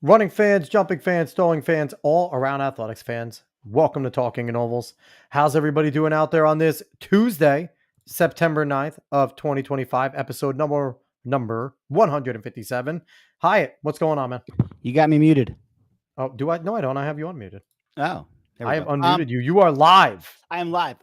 Running fans, jumping fans, throwing fans, all around athletics fans. Welcome to Talking in Ovals. How's everybody doing out there on this Tuesday, September 9th of 2025, episode number 157. Hyatt, what's going on, man? You got me muted. Oh, do I? No, I don't. I have you unmuted. Oh, there we I have go. unmuted you. You are live. I am live.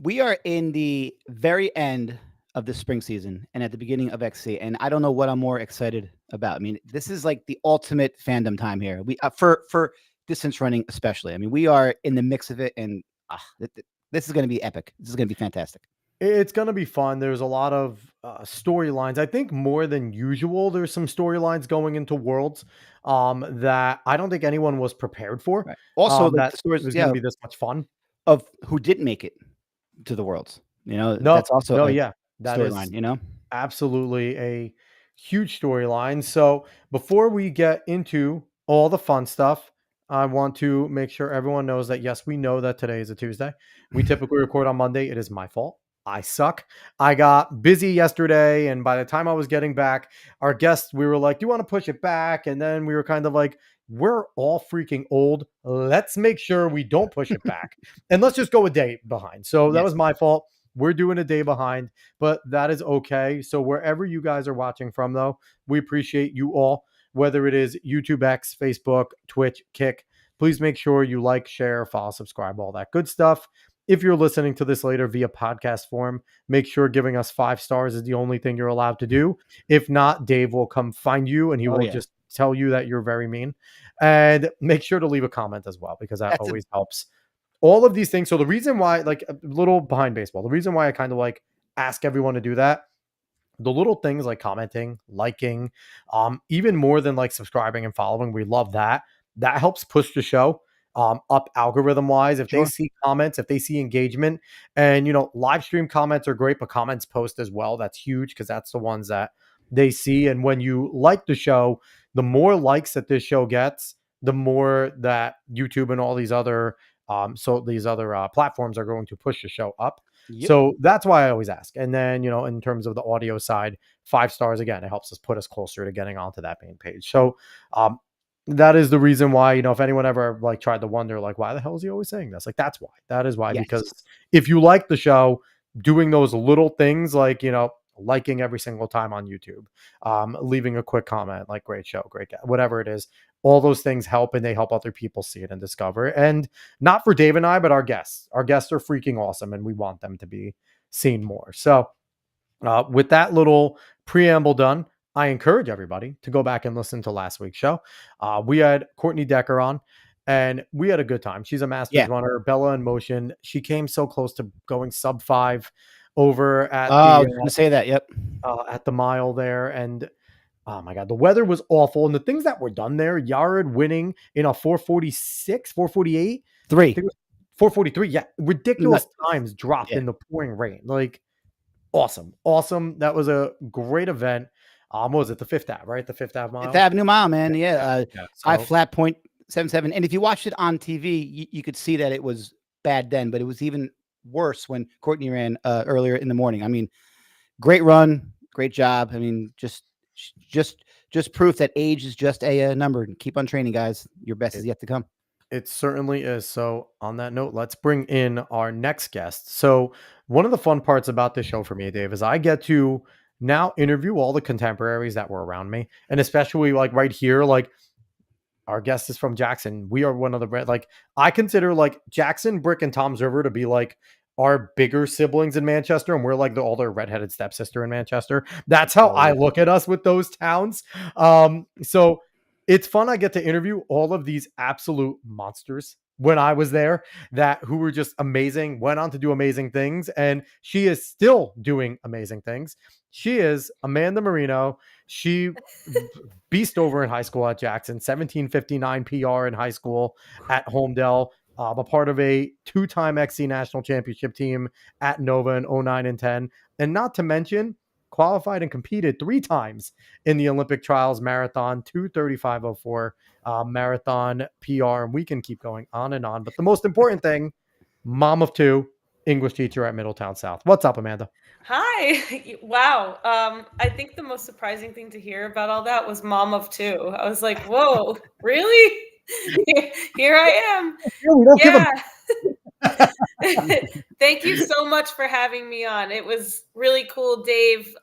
We are in the very end of the spring season and at the beginning of XC, and I don't know what I'm more excited about. I mean, this is like the ultimate fandom time here. We for distance running, especially. I mean, we are in the mix of it, and this is going to be epic. This is going to be fantastic. It's going to be fun. There's a lot of storylines. I think more than usual, there's some storylines going into Worlds that I don't think anyone was prepared for. Right. Also, that the stories was going to be this much fun of who didn't make it to the Worlds. You know, no, that's also no, like yeah, that storyline. is You know, absolutely a huge storyline. So before we get into all the fun stuff, I want to make sure everyone knows that yes, we know that today is a Tuesday. We typically record on Monday. It is my fault. I suck. I got busy yesterday, and by the time I was getting back, our guests, we were like, do you want to push it back? And then we were kind of like, we're all freaking old. Let's make sure we don't push it back. And let's just go a day behind. So that was my fault. We're doing a day behind, but that is okay. So wherever you guys are watching from, though, we appreciate you all, whether it is YouTube X, Facebook, Twitch, Kick. Please make sure you like, share, follow, subscribe, all that good stuff. If you're listening to this later via podcast form, make sure giving us 5 stars is the only thing you're allowed to do. If not, Dave will come find you and he will just tell you that you're very mean. And make sure to leave a comment as well, because that always helps. All of these things. So the reason why, like a little behind baseball, the reason why I kind of like ask everyone to do that, the little things like commenting, liking, even more than like subscribing and following, we love that. That helps push the show up algorithm wise. If they see comments, if they see engagement, and live stream comments are great, but comments post as well. That's huge because that's the ones that they see. And when you like the show, the more likes that this show gets, the more that YouTube and all these other platforms are going to push the show up. Yep. So that's why I always ask. And then, in terms of the audio side, 5 stars, again, it helps us put us closer to getting onto that main page. So that is the reason why, if anyone ever like tried to wonder, like, why the hell is he always saying this? Like, that's why. That is why. Yes. Because if you like the show, doing those little things like, liking every single time on YouTube, leaving a quick comment, like, great show, great guy, whatever it is, all those things help, and they help other people see it and discover it. And not for Dave and I, but our guests. Our guests are freaking awesome, and we want them to be seen more. So with that little preamble done, I encourage everybody to go back and listen to last week's show. We had Courtney Decker on, and we had a good time. She's a Masters runner, Bella in Motion. She came so close to going sub 5 over at I was going to say that. Yep. At the mile there. And oh my God, the weather was awful. And the things that were done there, Yared winning in a 446, 448, 443. Yeah. Ridiculous times dropped in the pouring rain. Like awesome. That was a great event. What was it? The 5th Ave, right? The 5th Ave mile. 5th Avenue mile, man. Yeah. High flat 0.77. And if you watched it on TV, you could see that it was bad then, but it was even worse when Courtney ran earlier in the morning. I mean, great run, great job. I mean, just proof that age is just a number. Keep on training, guys. Your best is yet to come. It certainly is. So on that note, let's bring in our next guest. So one of the fun parts about this show for me, Dave, is I get to now interview all the contemporaries that were around me. And especially like right here, like our guest is from Jackson. We are one of the, like, I consider like Jackson, Brick, and Tom's River to be like our bigger siblings in Manchester. And we're like all their redheaded stepsister in Manchester. That's how I look at us with those towns. So it's fun. I get to interview all of these absolute monsters when I was there who were just amazing, went on to do amazing things. And she is still doing amazing things. She is Amanda Marino. She beast over in high school at Jackson, 1759 PR in high school at Homedale, a part of a 2-time XC national championship team at Nova in 09 and 10. and not to mention qualified and competed 3 times in the Olympic trials marathon, 2:35:04 marathon PR, and we can keep going on and on. But the most important thing, mom of 2, English teacher at Middletown South. What's up, Amanda? Hi. Wow. I think the most surprising thing to hear about all that was mom of 2. I was like, "Whoa, really? Here I am." Yeah, we don't give them. Yeah. Thank you so much for having me on. It was really cool, Dave,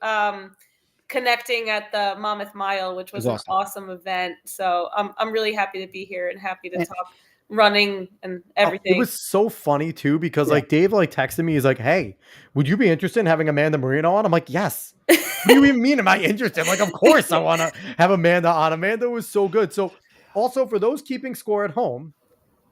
connecting at the Monmouth Mile, which was an awesome event. So I'm really happy to be here and happy to talk running and everything. It was so funny too because like Dave like texted me. He's like, "Hey, would you be interested in having Amanda Marino on?" I'm like, "Yes." What do you even mean? Am I interested? Like, of course I want to have Amanda on. Amanda was so good. So, also for those keeping score at home,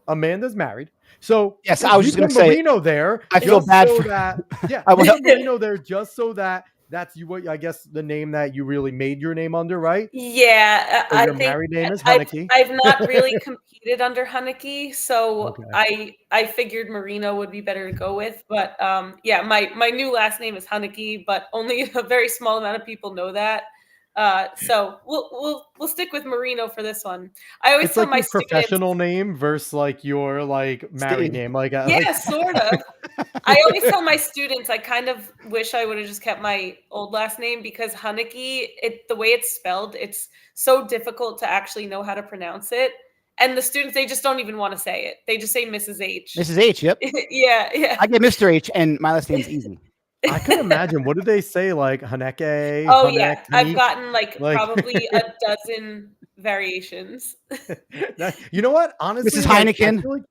Amanda's married. So yes, I was just going to say Marino there. I feel bad so for that. Yeah, I was Marino there just so that that's you. What I guess the name that you really made your name under, right? Yeah, So I your think married name is I've Haneke. I've not really competed under Haneke, so Okay. I figured Marino would be better to go with. But yeah, my new last name is Haneke, but only a very small amount of people know that. So we'll stick with Marino for this one. I always It's tell like my your students, professional name versus like your like married name. Like, yeah, like sort of. I always tell my students I kind of wish I would have just kept my old last name because Haneke, the way it's spelled, it's so difficult to actually know how to pronounce it. And the students, they just don't even want to say it. They just say Mrs. H. Mrs. H. Yep. Yeah. I get Mr. H, and my last name's easy. I could imagine. What did they say? Like Haneke, Oh Hanek, yeah, I've Hanik? gotten like Like, probably a dozen variations. you know what? Honestly, Mrs. like I Heineken. feel like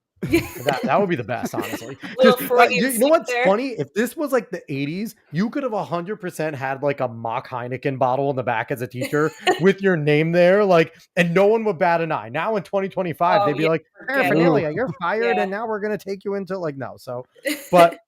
that would be the best, honestly. Little Just Freudian you know slip what's there. funny? If this was like the 80s, you could have 100% had like a mock Heineken bottle in the back as a teacher with your name there, like, and no one would bat an eye. Now in 2025, Oh they'd be yeah, like, forget it. Paraphernalia, you're fired, Yeah. and now we're gonna take you into like no. So, but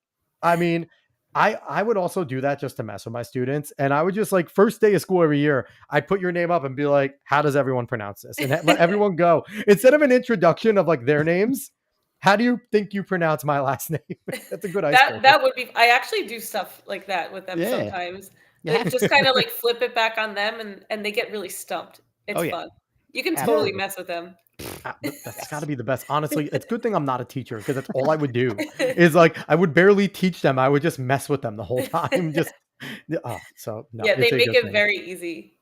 I mean, I would also do that just to mess with my students, and I would just like first day of school every year, I'd put your name up and be like, "How does everyone pronounce this?" And let everyone go instead of an introduction of like their names. How do you think you pronounce my last name? That's a good icebreaker. That would be. I actually do stuff like that with them sometimes. Just kind of like flip it back on them, and they get really stumped. It's fun. You can totally mess with them. That's got to be the best. Honestly, it's a good thing I'm not a teacher because that's all I would do. Is like I would barely teach them. I would just mess with them the whole time. Just so no, Yeah, they it's a make good it thing. very easy.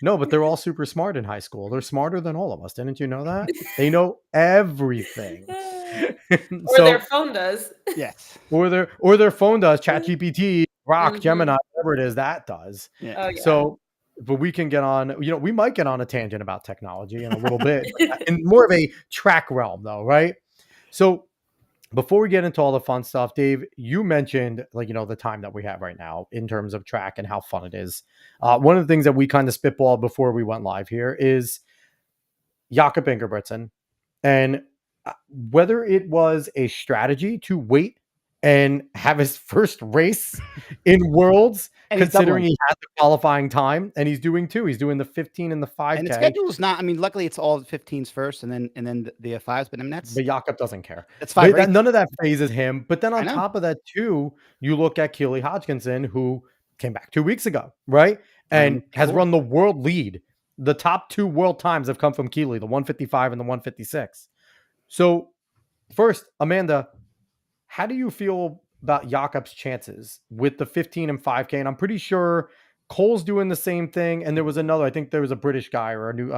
No, but they're all super smart in high school. They're smarter than all of us. Didn't you know that? They know everything. Or their phone does. Yes. Or their phone does. ChatGPT, Grok, Gemini, whatever it is, that does. Yeah. Oh yeah. So, but we can get on, we might get on a tangent about technology in a little bit, in more of a track realm though, right? So before we get into all the fun stuff, Dave, you mentioned like, the time that we have right now in terms of track and how fun it is. One of the things that we kind of spitballed before we went live here is Jakob Ingebrigtsen and whether it was a strategy to wait and have his first race in Worlds, considering he had the qualifying time, and he's doing two. He's doing the 15 and the 5K. And the schedule is not. I mean, luckily it's all 15s first, and then the 5s. But I mean, But Jakob doesn't care. That's 5 races. None of that phases him. But then on top of that, too, you look at Keely Hodgkinson, who came back 2 weeks ago, right, and has run the world lead. The top 2 world times have come from Keely, the 155 and the 156. So, first, Amanda, how do you feel about Jakob's chances with the 15 and 5K? And I'm pretty sure Cole's doing the same thing. And there was another, I think there was a British guy or a new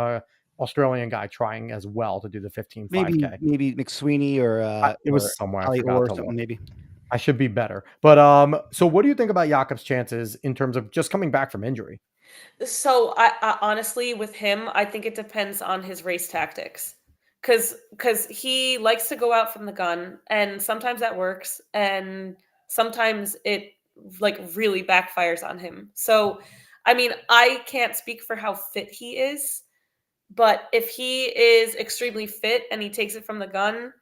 Australian guy trying as well to do the 15 5K. Maybe McSweeney or it was somewhere. I forgot to look. Maybe. I should be better. But so what do you think about Jakob's chances in terms of just coming back from injury? So I honestly, with him, I think it depends on his race tactics. Because he likes to go out from the gun, and sometimes that works, and sometimes it like really backfires on him. So, I mean, I can't speak for how fit he is, but if he is extremely fit and he takes it from the gun,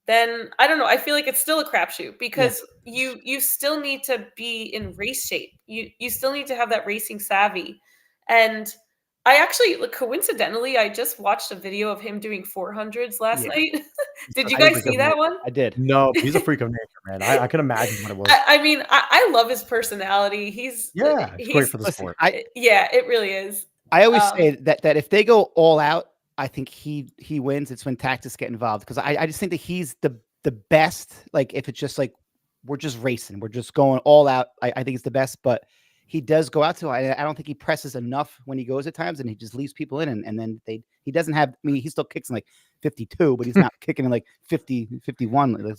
then I don't know. I feel like it's still a crapshoot because you still need to be in race shape. You still need to have that racing savvy, and I actually, coincidentally, I just watched a video of him doing 400s last night. Did you a guys freak see of that nature. one? I did. No, he's a freak of nature, man. I can imagine what it was. I mean, I love his personality. Yeah, it's great for the Listen, sport. yeah, it really is. I always say that if they go all out, I think he wins. It's when tactics get involved because I just think that he's the best. Like if it's just like we're just racing, we're just going all out. I think it's the best, but he does go out to. I don't think he presses enough when he goes at times, and he just leaves people in, and then he doesn't have. I mean, he still kicks in like 52, but he's not kicking in like 50, 51.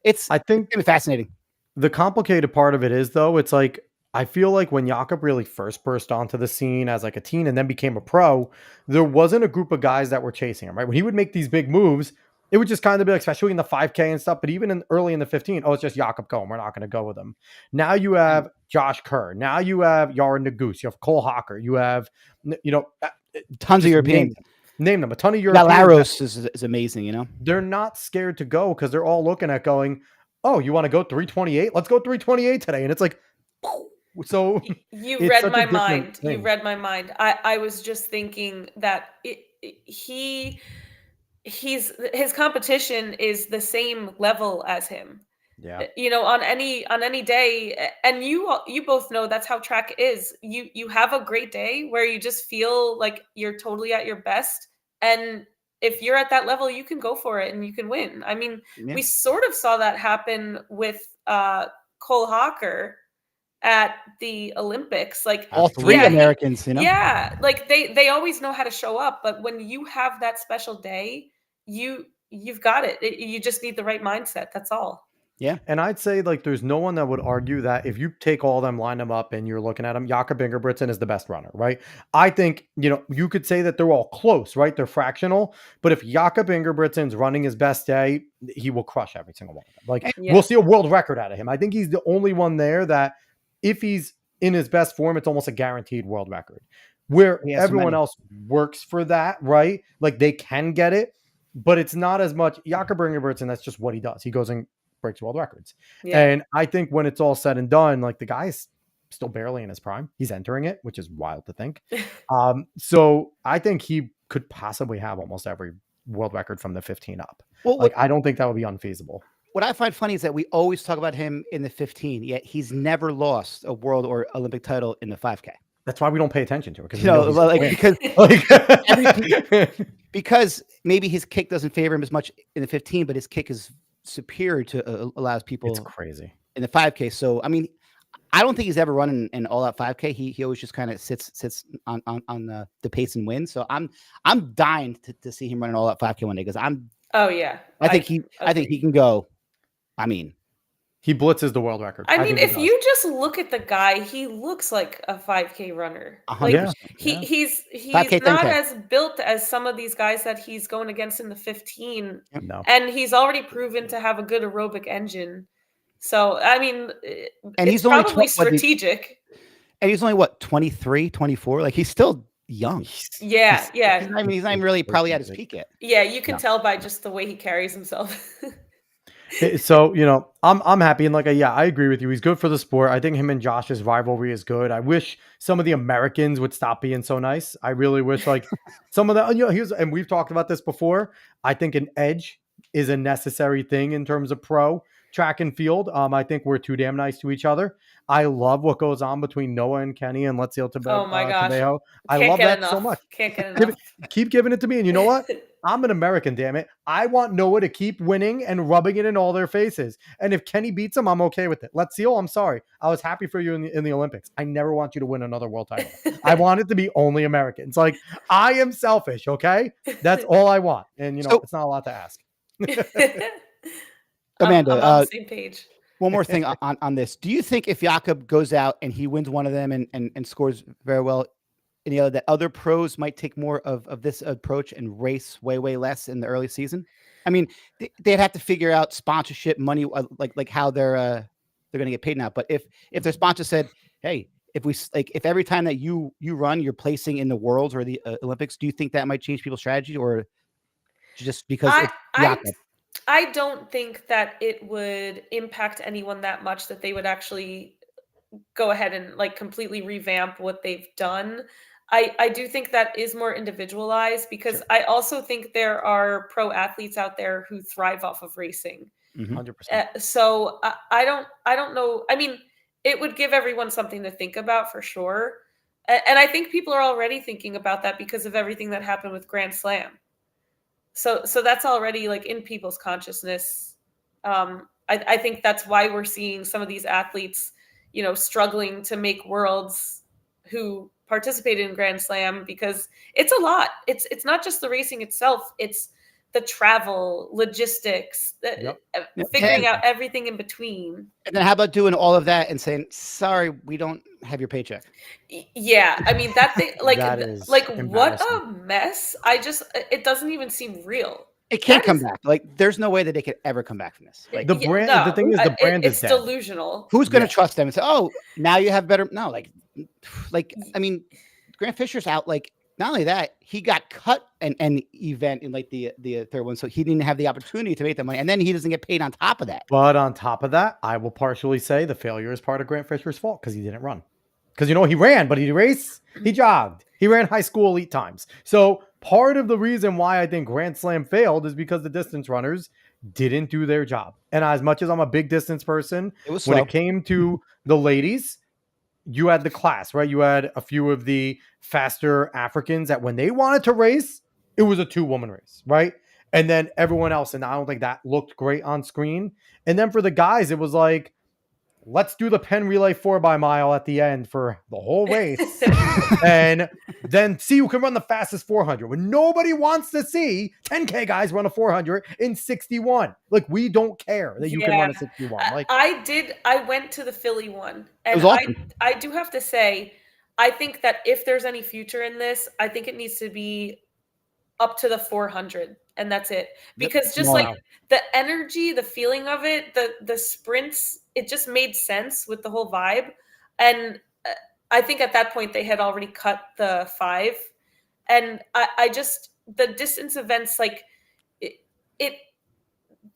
It's I think gonna be fascinating. the complicated part of it is though, it's like I feel like when Jakob really first burst onto the scene as like a teen and then became a pro, there wasn't a group of guys that were chasing him, right? When he would make these big moves, it would just kind of be like, especially in the 5K and stuff, but even early in the 15, oh, it's just Jakob going. We're not going to go with him. Now you have Josh Kerr. Now you have Yaron Nagus. You have Cole Hawker. You have, Tons of Europeans. Name them. A ton of Europeans. Europeans. Laros is amazing, They're not scared to go because they're all looking at going, oh, you want to go 328? Let's go 328 today. And it's like, so you it's read such a my different mind. thing. You read my mind. I was just thinking that his competition is the same level as him. Yeah. On any day, and you both know that's how track is. You have a great day where you just feel like you're totally at your best, and if you're at that level, you can go for it and you can win. I mean, we sort of saw that happen with Cole Hawker at the Olympics. Like all three Americans, Yeah, like they always know how to show up, but when you have that special day, you've got it. You just need the right mindset. That's all. Yeah. And I'd say like there's no one that would argue that if you take all of them, line them up, and you're looking at them, Jakob Ingebrigtsen is the best runner, right? I think, you could say that they're all close, right? They're fractional. But if Jakob Ingebrigtsen's running his best day, he will crush every single one of them. Like we'll see a world record out of him. I think he's the only one there that if he's in his best form, it's almost a guaranteed world record. Where everyone else works for that, right? Like they can get it, but it's not as much. Jakob Ingebrigtsen, that's just what he does. He goes and breaks world records. Yeah. And I think when it's all said and done, like the guy's still barely in his prime. He's entering it, which is wild to think. So I think he could possibly have almost every world record from the 15 up. Well, I don't think that would be unfeasible. What I find funny is that we always talk about him in the 15, yet he's never lost a world or Olympic title in the 5K. That's why we don't pay attention to it. Because maybe his kick doesn't favor him as much in the 15, but his kick is superior to allows people. It's crazy in the 5K. So I mean, I don't think he's ever run an all out 5K. He always just kind of sits on the pace and wins. So I'm dying to see him run an all out 5K one day because I think he can go. I mean, he blitzes the world record. I mean, if you just look at the guy, he looks like a 5K runner. Like he's 5K, not 10K. As built as some of these guys that he's going against in the 15. No. And he's already proven to have a good aerobic engine. So, I mean, and he's probably strategic. And he's only 23, 24. Like he's still young. Yeah. He's not even really probably at his peak yet. Yeah, you can tell by just the way he carries himself. So, I'm happy. And I agree with you. He's good for the sport. I think him and Josh's rivalry is good. I wish some of the Americans would stop being so nice. I really wish some of the, and we've talked about this before. I think an edge is a necessary thing in terms of pro track and field. I think we're too damn nice to each other. I love what goes on between Noah and Kenny and Let's Oh my gosh. Tabejo. I love that so much. Can't get enough. Keep giving it to me. And you know what? I'm an American, damn it. I want Noah to keep winning and rubbing it in all their faces. And if Kenny beats him, I'm okay with it. Let's see. I'm sorry. I was happy for you in the Olympics. I never want you to win another world title. I want it to be only Americans. Like, I am selfish, okay? That's all I want. And, it's not a lot to ask. Amanda, I'm on the same page. One more thing on this. Do you think if Jakob goes out and he wins one of them and scores very well in the other, that other pros might take more of this approach and race way less in the early season? I mean, they'd have to figure out sponsorship money, like how they're going to get paid now. But if their sponsor said, "Hey, if every time that you run, you're placing in the Worlds or the Olympics," do you think that might change people's strategy, or just because it's Jakob? I don't think that it would impact anyone that much that they would actually go ahead and completely revamp what they've done. I do think that is more individualized because Sure. I also think there are pro athletes out there who thrive off of racing. 100%. So I don't know. I mean, it would give everyone something to think about for sure. And I think people are already thinking about that because of everything that happened with Grand Slam. So that's already like in people's consciousness. I think that's why we're seeing some of these athletes, struggling to make worlds who participated in Grand Slam because it's a lot. It's not just the racing itself; it's the travel, logistics, Yep. Yep. figuring out everything in between. And then how about doing all of that and saying, sorry, we don't have your paycheck? Yeah, I mean that thing, That is like what embarrassing. a mess. It doesn't even seem real. It can't That come is back. Like, there's no way that they could ever come back from this. Like, The Yeah, brand, the no, thing is, the brand is it's dead. delusional. who's going to Yeah. trust them and say, oh, now you have better? No, like, I mean, Grant Fisher's out. Like, not only that, he got cut an event in like the third one, so he didn't have the opportunity to make that money, and then he doesn't get paid on top of that. But on top of that, I will partially say the failure is part of Grant Fisher's fault because he didn't run. Because he ran, but he raced, he jogged, he ran high school elite times. So part of the reason why I think Grand Slam failed is because the distance runners didn't do their job. And as much as I'm a big distance person, It was when slow. it came to the ladies, you had the class, right? You had a few of the faster Africans that when they wanted to race, it was a 2-woman race, right? And then everyone else, and I don't think that looked great on screen. And then for the guys, it was like, let's do the Penn Relay 4x mile at the end for the whole race. And then see who can run the fastest 400 when nobody wants to see 10K guys run a 400 in 61. Like, we don't care that you can run a 61. Like, I went to the Philly one, It and was awesome. I do have to say, I think that if there's any future in this, I think it needs to be up to the 400, and that's it. Because just like Wow. the energy, the feeling of it, the sprints, it just made sense with the whole vibe. And I think at that point they had already cut the 5, and I just the distance events, like it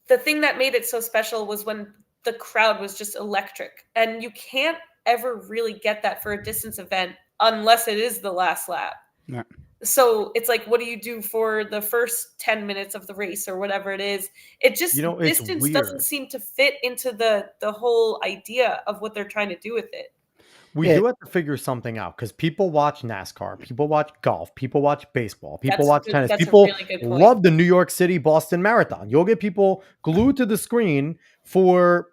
the thing that made it so special was when the crowd was just electric, and you can't ever really get that for a distance event unless it is the last lap. Yeah. So it's like, what do you do for the first 10 minutes of the race or whatever it is? It just It's distance doesn't weird. seem to fit into the whole idea of what they're trying to do with it. We Yeah. do have to figure something out because people watch NASCAR, people watch golf, people watch baseball, people That's watch good. tennis, That's a people really good point. love the New York City Boston Marathon. You'll get people glued to the screen for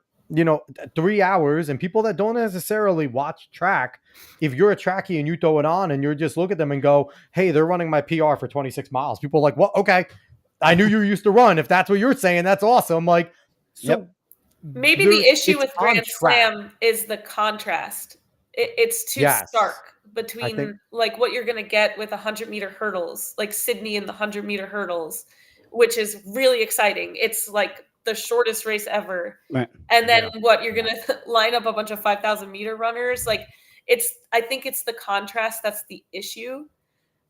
3 hours, and people that don't necessarily watch track. If you're a trackie and you throw it on and you just look at them and go, "Hey, they're running my PR for 26 miles," people are like, "Well, okay, I knew you used to run. If that's what you're saying, that's awesome." Like, so Yep. Maybe the issue it's with on Grand track. Slam is the contrast. It's too Yes, stark I think between like what you're going to get with 100-meter hurdles, like Sydney and the 100-meter hurdles, which is really exciting. It's like the shortest race ever. Right. And then Yeah. what, you're going to line up a bunch of 5,000-meter runners? Like, I think it's the contrast that's the issue.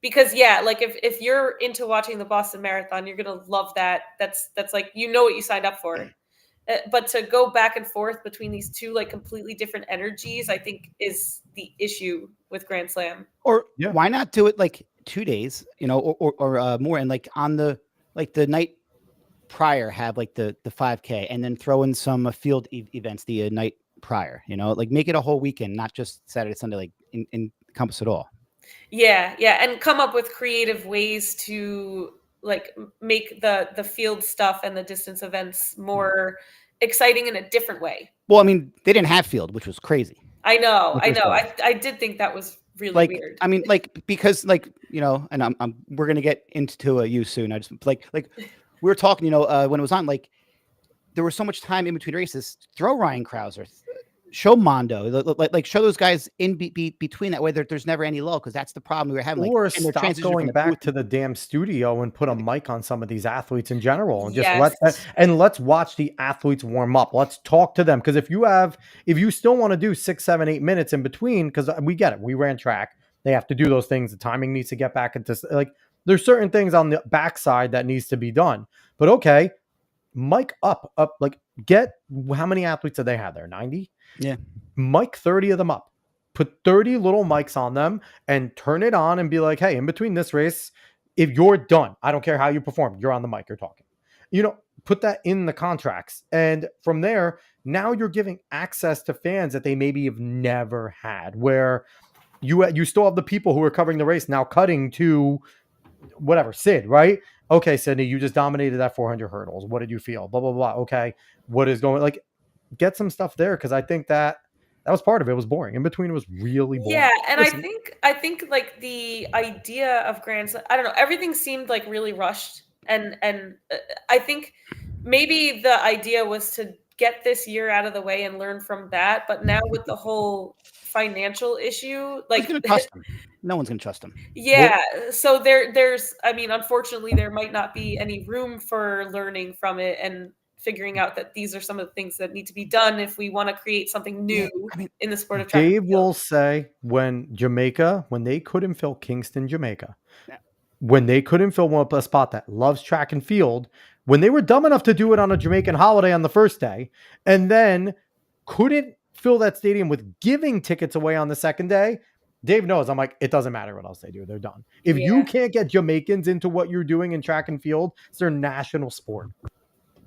Because yeah, like if you're into watching the Boston Marathon, you're going to love that. That's like, what you signed up for. But to go back and forth between these two like completely different energies, I think is the issue with Grand Slam. Or Yeah. why not do it like 2 days, or more, and like on the night prior have like the 5K, and then throw in some field events the night prior. Like make it a whole weekend, not just Saturday, Sunday. Like encompass it all. Yeah, and come up with creative ways to like make the field stuff and the distance events more exciting in a different way. Well, I mean, they didn't have field, which was crazy. I know. The first time. I did think that was really Like, weird. I mean, like, because like, and we're gonna get into you soon. I just like we were talking, when it was on, like there was so much time in between races. Throw Ryan Krauser, show Mondo, like show those guys in between. That way, there's never any lull, because that's the problem we were having. Like, Or and they're stop transitioning going from the back booth to the damn studio and put a mic on some of these athletes in general, and just Yes. let's watch the athletes warm up. Let's talk to them, because if you still want to do 6, 7, 8 minutes in between, because we get it, we ran track, they have to do those things. The timing needs to get back into, like, there's certain things on the backside that needs to be done. But okay, mic up, like, get how many athletes do they have there? 90. Yeah. Mic 30 of them up. put 30 little mics on them and turn it on and be like, hey, in between this race, if you're done, I don't care how you perform, you're on the mic, you're talking. Put that in the contracts. And from there, now you're giving access to fans that they maybe have never had, where you still have the people who are covering the race now cutting to whatever, Sid, right? Okay, Sydney, you just dominated that 400 hurdles. What did you feel? Blah, blah, blah. Okay, what is going, like, get some stuff there, because I think that was part of it. It was boring. In between, it was really boring. Yeah, and Listen, I think like the idea of Grand Slam, I don't know, everything seemed like really rushed, and I think maybe the idea was to get this year out of the way and learn from that. But now with the whole financial issue, Who's like going to trust him? No one's going to trust him. yeah, so there's I mean, unfortunately, there might not be any room for learning from it and figuring out that these are some of the things that need to be done if we want to create something new in the sport of track and Dave field. will say when they couldn't fill Kingston, Jamaica, Yeah. when they couldn't fill a spot that loves track and field, when they were dumb enough to do it on a Jamaican holiday on the first day, and then couldn't fill that stadium with giving tickets away on the second day, Dave knows. I'm like, it doesn't matter what else they do. They're done. If you can't get Jamaicans into what you're doing in track and field, it's their national sport.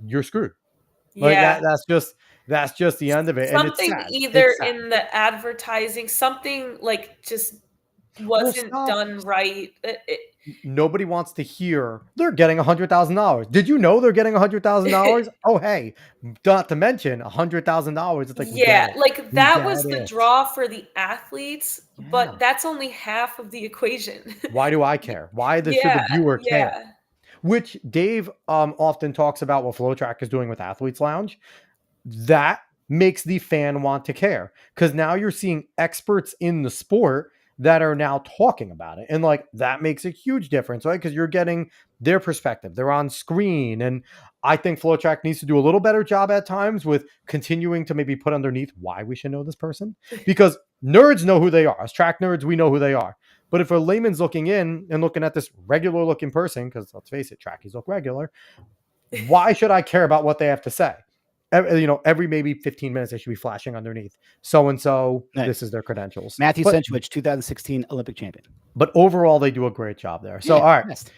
You're screwed. Like that's just the end of it. Something and it's sad. Either in the advertising, something like just wasn't done right. Nobody wants to hear they're getting $100,000. Did you know they're getting $100,000? Oh, hey, not to mention $100,000. It's like, like that was the draw for the athletes, but that's only half of the equation. Why do I care? Why should the viewer care? Which Dave often talks about what FlowTrack is doing with Athletes Lounge. That makes the fan want to care, because now you're seeing experts in the sport that are now talking about it. And like, that makes a huge difference, right? Because you're getting their perspective. They're on screen. And I think FlowTrack needs to do a little better job at times with continuing to maybe put underneath why we should know this person, because nerds know who they are. As track nerds, we know who they are. But if a layman's looking in and looking at this regular looking person, because let's face it, trackies look regular, why should I care about what they have to say? Every maybe 15 minutes, they should be flashing underneath. So-and-so, this is their credentials. Matthew Senchwich, 2016 Olympic champion. But overall, they do a great job there. So, all right. Best.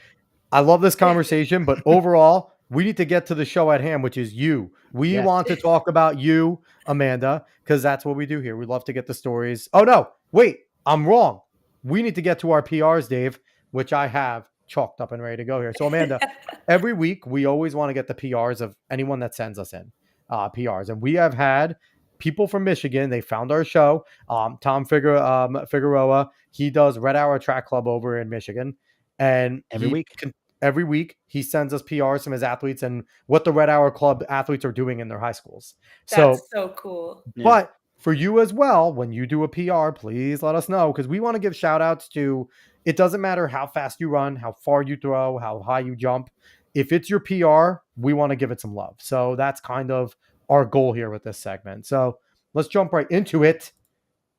I love this conversation, but overall, we need to get to the show at hand, which is you. We want to talk about you, Amanda, because that's what we do here. We love to get the stories. Oh, no. Wait, I'm wrong. We need to get to our PRs, Dave, which I have chalked up and ready to go here. So, Amanda, every week, we always want to get the PRs of anyone that sends us in. PRs, and we have had people from Michigan. They found our show. Tom Figueroa, he does Red Hour Track Club over in Michigan, and every week he sends us PRs from his athletes and what the Red Hour Club athletes are doing in their high schools. That's so cool. But for you as well, when you do a PR, please let us know, because we want to give shout outs to, it doesn't matter how fast you run, how far you throw, how high you jump. If it's your PR, we want to give it some love. So that's kind of our goal here with this segment. So let's jump right into it.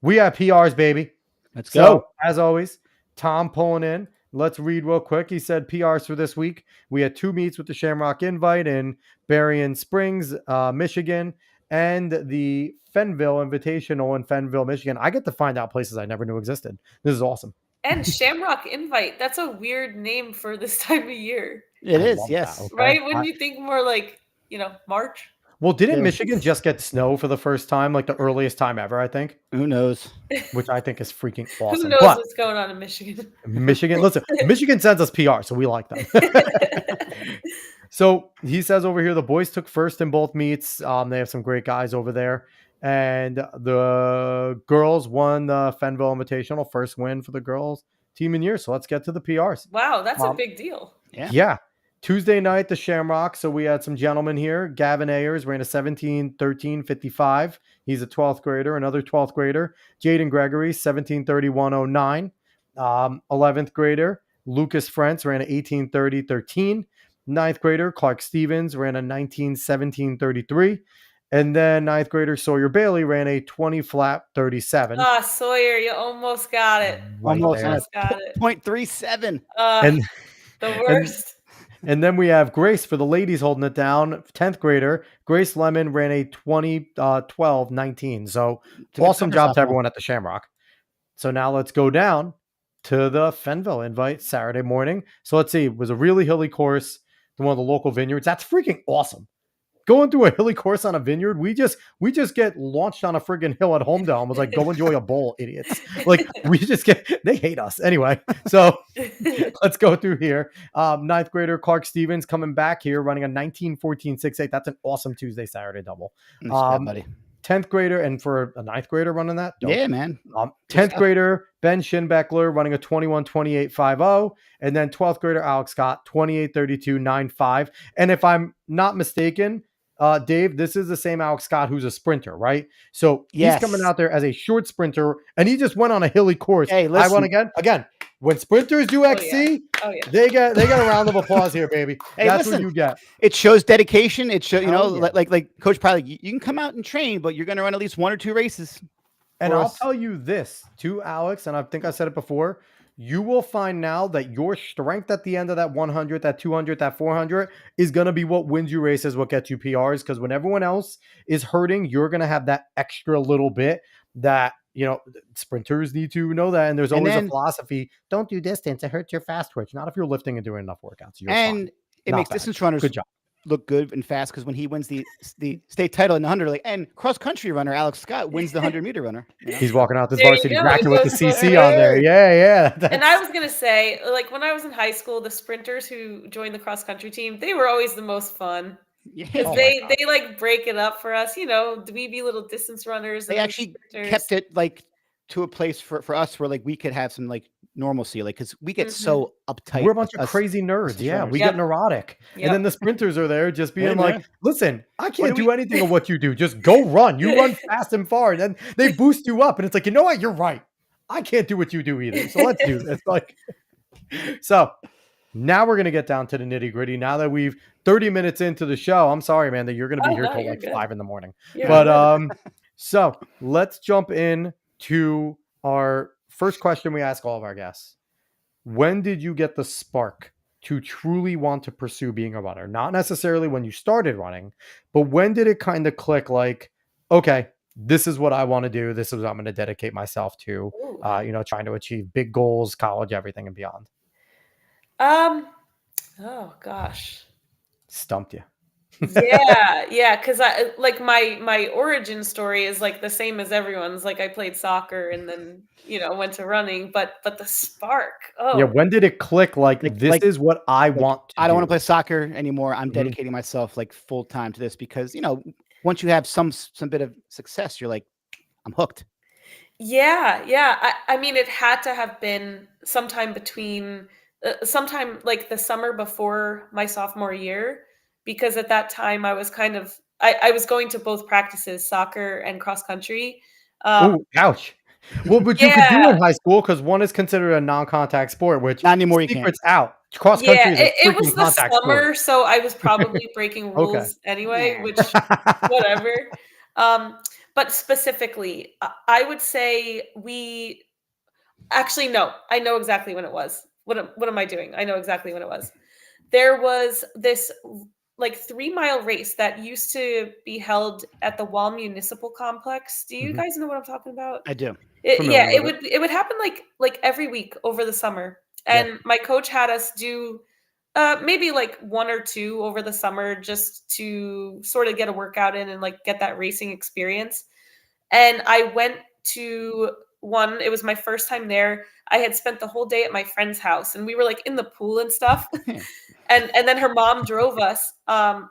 We have PRs, baby. Let's go. So, as always, Tom pulling in. Let's read real quick. He said PRs for this week. We had 2 meets with the Shamrock Invite in Berrien Springs, Michigan, and the Fenville Invitational in Fenville, Michigan. I get to find out places I never knew existed. This is awesome. And Shamrock Invite. That's a weird name for this time of year. It is, yes. That, okay? Right? Wouldn't you think more like, March? Well, didn't Michigan just get snow for the first time, like the earliest time ever, I think? Who knows? Which I think is freaking awesome. Who knows what's going on in Michigan? Listen, Michigan sends us PR, so we like them. So he says over here, the boys took first in both meets. They have some great guys over there. And the girls won the Fenville Invitational, first win for the girls team in years. So let's get to the PRs. Wow, that's a big deal. Yeah. Tuesday night, the Shamrock. So we had some gentlemen here. Gavin Ayers ran a 17:13:55. He's a 12th grader. Another 12th grader, Jaden Gregory, 17:31:09. 11th grader, Lucas Frentz ran a 18:30:13. 9th grader, Clark Stevens ran a 19:17:33. And then 9th grader Sawyer Bailey ran a 20:37. Ah, Sawyer, you almost got it. Almost got it. 0.37. And the worst. And then we have Grace for the ladies holding it down. 10th grader Grace Lemon ran a 20:12:19. So awesome job to everyone at the Shamrock. So now let's go down to the Fenville invite Saturday morning. So let's see, it was a really hilly course to one of the local vineyards. That's freaking awesome. Going through a hilly course on a vineyard, we just get launched on a friggin' hill at Homedale and was like, go enjoy a bowl, idiots. Like we just get, they hate us anyway. So let's go through here. Ninth grader Clark Stevens coming back here running a 19:14.68. That's an awesome Tuesday Saturday double. Buddy. 10th grader, and for a ninth grader running that, dope. Yeah, man. 10th grader Ben Schinbeckler running a 21:28.50, and then 12th grader Alex Scott 28:32.95. And if I'm not mistaken, Dave, this is the same Alex Scott who's a sprinter, right? So he's coming out there as a short sprinter, and he just went on a hilly course. Hey, listen. I want again. When sprinters do XC, they get a round of applause here, baby. Hey, that's listen, what you get. It shows dedication. It shows, like Coach Probably, you can come out and train, but you're going to run at least 1 or 2 races. And I'll tell you this too, Alex, and I think I said it before, you will find now that your strength at the end of that 100, that 200, that 400 is going to be what wins you races, what gets you PRs. Because when everyone else is hurting, you're going to have that extra little bit that, sprinters need to know that. And there's always a philosophy, don't do distance. It hurts your fast twitch. Not if you're lifting and doing enough workouts. You're fine. It makes distance runners look good and fast, because when he wins the state title in the 100, and cross country runner Alex Scott wins the 100-meter runner. He's walking out this varsity bracket with the CC on there. Yeah. And I was gonna say, like when I was in high school, the sprinters who joined the cross country team, they were always the most fun. Because they like break it up for us, dweeby little distance runners. They actually kept it like to a place for us where like we could have some like normalcy, like because we get so uptight. We're a bunch of crazy nerds. Yeah, we get neurotic. And then the sprinters are there just being like, listen, I can't do anything of what you do. Just go run. You run fast and far. And then they boost you up. And it's like, you know what? You're right. I can't do what you do either. So let's do this. So now we're going to get down to the nitty gritty. Now that we've 30 minutes into the show, I'm sorry, man, that you're going to be here till like 5 a.m. But so let's jump in to our first question we ask all of our guests. When did you get the spark to truly want to pursue being a runner? Not necessarily when you started running, but when did it kind of click like, okay, this is what I want to do. This is what I'm going to dedicate myself to, trying to achieve big goals, college, everything and beyond. Oh gosh. Stumped you. Yeah. Cause I like my origin story is like the same as everyone's. Like I played soccer and then, went to running, but the spark. Oh yeah. When did it click? Like this is what I want to I don't want to play soccer anymore. I'm dedicating myself like full time to this because, once you have some bit of success, you're like, I'm hooked. Yeah. I mean, it had to have been sometime like the summer before my sophomore year, because at that time I was I was going to both practices, soccer and cross country. Oh, ouch. Well, but you could do it in high school because one is considered a non-contact sport, which not anymore. Secret's out. Cross country is it was the summer, sport. So I was probably breaking rules anyway, which whatever. But specifically, I would say no, I know exactly when it was. What am I doing? I know exactly when it was. There was this like 3-mile race that used to be held at the Wall Municipal Complex. Do you guys know what I'm talking about? I do. It would happen like every week over the summer. And my coach had us do maybe like 1 or 2 over the summer just to sort of get a workout in and like get that racing experience. And I went to one. It was my first time there. I had spent the whole day at my friend's house and we were like in the pool and stuff. and then her mom drove us. And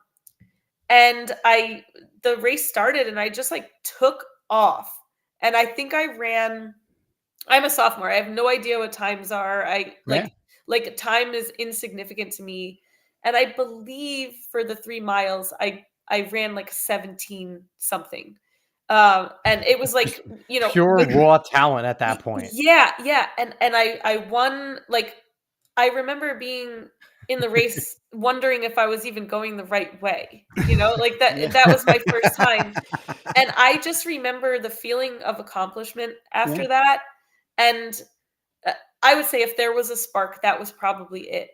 the race started and I just like took off. And I think I'm a sophomore. I have no idea what times are. Like time is insignificant to me. And I believe for the 3 miles, I ran like 17 something. And it was like, pure raw talent at that point. Yeah. And I won. Like, I remember being in the race, wondering if I was even going the right way, like that was my first time. And I just remember the feeling of accomplishment after that. And I would say if there was a spark, that was probably it.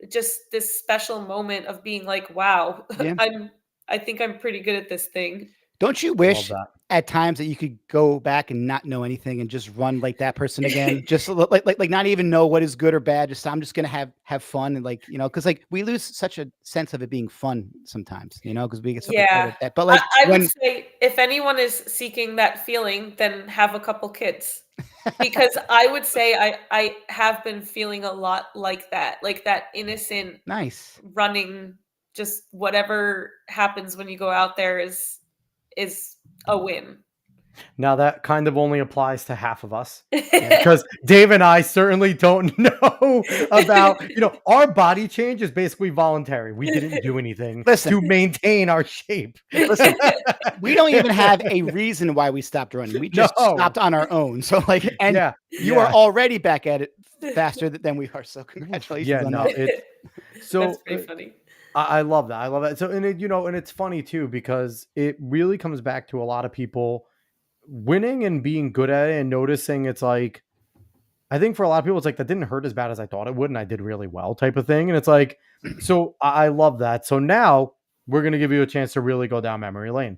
Just this special moment of being like, wow, I think I'm pretty good at this thing. Don't you wish at times that you could go back and not know anything and just run like that person again? Just like not even know what is good or bad. Just I'm just gonna have fun and like, because like we lose such a sense of it being fun sometimes, because we get so excited Yeah. at that. But like I would when say if anyone is seeking that feeling, then have a couple kids. Because I would say I have been feeling a lot like that innocent nice. running, just whatever happens when you go out there is a win. Now that kind of only applies to half of us because Dave and I certainly don't know about, our body change is basically voluntary. We didn't do anything to maintain our shape. Listen, we don't even have a reason why we stopped running. We just stopped on our own. So like, and you are already back at it faster than we are. So congratulations on that. That's pretty funny. I love that. I love that. So, and and it's funny too, because it really comes back to a lot of people winning and being good at it and noticing it's like, I think for a lot of people, it's like, that didn't hurt as bad as I thought it would. And I did really well type of thing. And it's like, so I love that. So now we're going to give you a chance to really go down memory lane.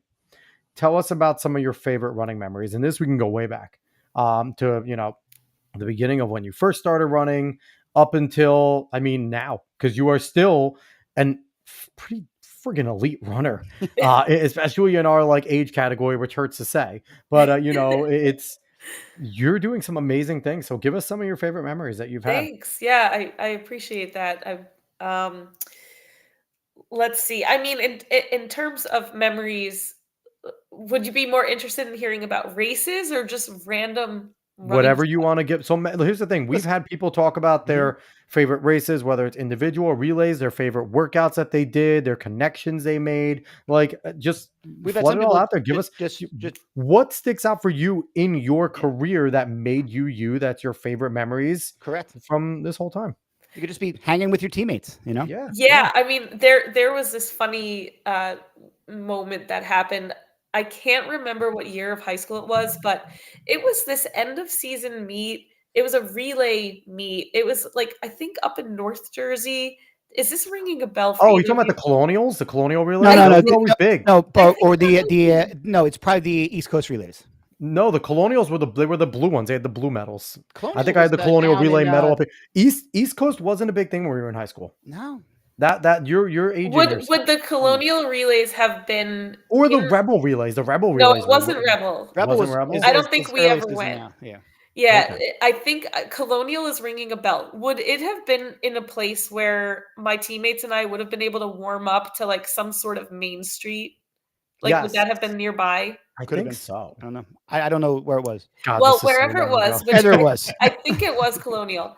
Tell us about some of your favorite running memories. And this, we can go way back to, the beginning of when you first started running up until, now, because you are still an pretty friggin' elite runner, especially in our like age category, which hurts to say, but you're doing some amazing things. So give us some of your favorite memories that you've had. Thanks. Yeah, I appreciate that. Let's see. I mean, in terms of memories, would you be more interested in hearing about races or just random running Whatever you stuff? want to give. So here's the thing. We've had people talk about their favorite races, whether it's individual relays, their favorite workouts that they did, their connections they made. Like, just we've had flood some it all people out there. Give us just what sticks out for you in your career that made you, that's your favorite memories from this whole time. You could just be hanging with your teammates, Yeah. I mean, there was this funny moment that happened. I can't remember what year of high school it was, but it was this end of season meet. It was a relay meet. It was like, I think up in North Jersey. Is this ringing a bell for Oh, you? you're talking about the Colonials? The Colonial relays? No, Those were always big. No, or no, it's probably the East Coast relays. No, the Colonials were the blue ones. They had the blue medals. Colonial I think I had the Colonial relay medal up here. East Coast wasn't a big thing when we were in high school. No. That you're aging yourself. Would the Colonial relays have been or the Rebel relays? The Rebel No, relays. it wasn't Rebel. Wasn't Rebel? I don't think we ever went. Yeah. Yeah, Okay. I think Colonial is ringing a bell. Would it have been in a place where my teammates and I would have been able to warm up to like some sort of main street? Like, would that have been nearby? I think so. I don't know. I don't know where it was. God, Well, wherever it was, which it was. I think it was Colonial.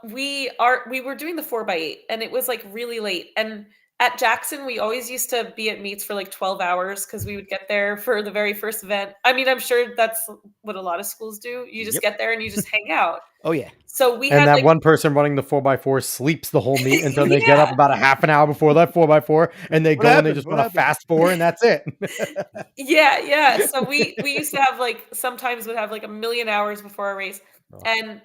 We were doing the 4x8 and it was like really late. And at Jackson, we always used to be at meets for like 12 hours because we would get there for the very first event. I mean, I'm sure that's what a lot of schools do. You just get there and you just hang out. Oh, yeah. So we and had that like, one person running the 4x4 sleeps the whole meet until they get up about a half an hour before that 4x4 and they and they just want to fast forward and that's it. Yeah. So we used to have like, sometimes would have like 1,000,000 hours before our race. And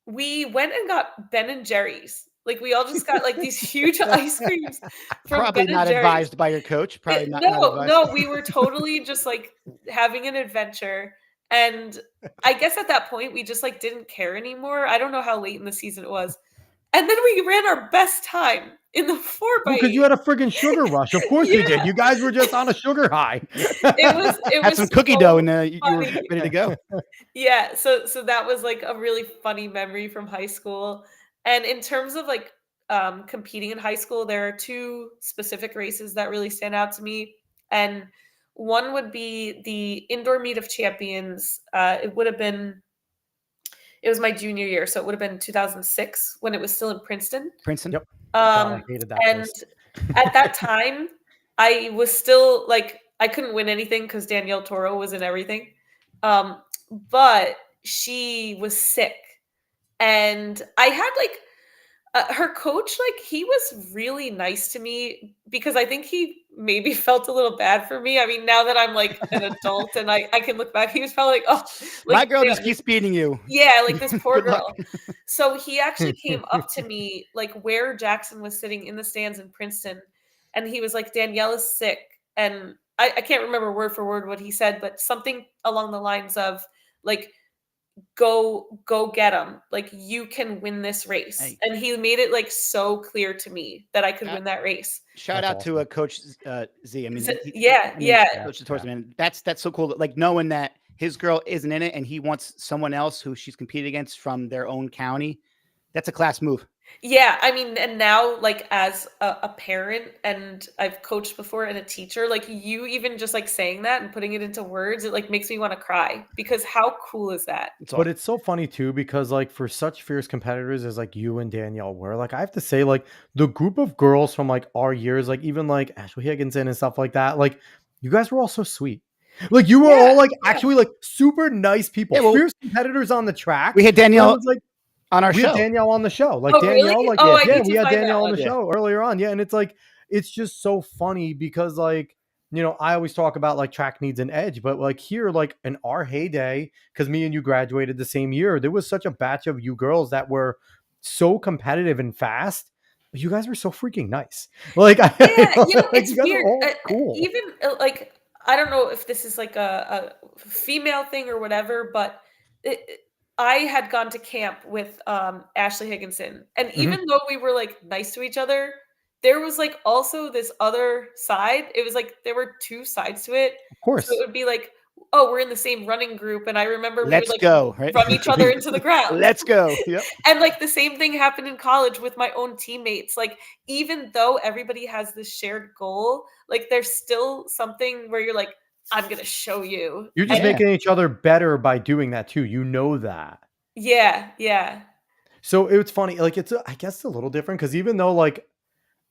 we went and got Ben and Jerry's. Like, we all just got like these huge ice creams from probably Ben not and Jerry's. Advised by your coach. Probably not. No, we were totally just like having an adventure. And I guess at that point we just like didn't care anymore. I don't know how late in the season it was. And then we ran our best time in the 4x8. Because you had a friggin' sugar rush. Of course you did. You guys were just on a sugar high. It had was some cookie dough and you were ready to go. Yeah, so that was like a really funny memory from high school. And in terms of like competing in high school, there are two specific races that really stand out to me. And one would be the Indoor Meet of Champions. It was my junior year, so it would have been 2006 when it was still in Princeton. Yep. I hated that And at that time, I was still like, I couldn't win anything because Danielle Toro was in everything. But she was sick. And I had like, her coach, like, he was really nice to me because I think he maybe felt a little bad for me. I mean, now that I'm like an adult and I can look back, he was probably like, oh, like, my girl just keeps beating you. Yeah, like this poor girl. So he actually came up to me, like where Jackson was sitting in the stands in Princeton. And he was like, Danielle is sick. And I can't remember word for word what he said, but something along the lines of like, go get him. Like, you can win this race. Hey, And he made it like so clear to me that I could win that race. shout That's out to awesome. Coach Z. I mean, Yeah, I mean, yeah. Coach Torres, man, that's so cool. Like knowing that his girl isn't in it and he wants someone else who she's competed against from their own county. That's a class move. Yeah, I mean, and now, like, as a parent, and I've coached before, and a teacher, like, you even just like saying that and putting it into words, it like makes me want to cry, because how cool is that? It's But awesome. it's so funny too because like for such fierce competitors as like you and Danielle were, like I have to say, like the group of girls from like our years, like even like Ashley Higginson and stuff like that, like you guys were all so sweet. Like you were Yeah, all like yeah. actually like super nice people, Yeah, well, fierce competitors on the track. we had But it Danielle was like on our we had show. Danielle on the show. Like Oh, really? Danielle, like Oh, I yeah, need we to had find that Danielle on one. the Yeah. show earlier on. Yeah, and it's like it's just so funny because like I always talk about like track needs an edge, but like here, like in our heyday, because me and you graduated the same year, there was such a batch of you girls that were so competitive and fast. But you guys were so freaking nice. Like, Yeah, like it's you guys are weird. all cool. Even like, I don't know if this is like a female thing or whatever, but I had gone to camp with Ashley Higginson, and Mhm. even though we were like nice to each other, there was like also this other side. It was like there were two sides to it. Of So it course. would be like, oh, we're in the same running group, and I remember we would Let's like go. Right. run each other into the ground. Let's go. Yep. And like the same thing happened in college with my own teammates. Like, even though everybody has this shared goal, like there's still something where you're like, I'm going to show you. You're just And Yeah. making each other better by doing that too. You know that. yeah, yeah. So it's funny. Like I guess it's a little different because even though like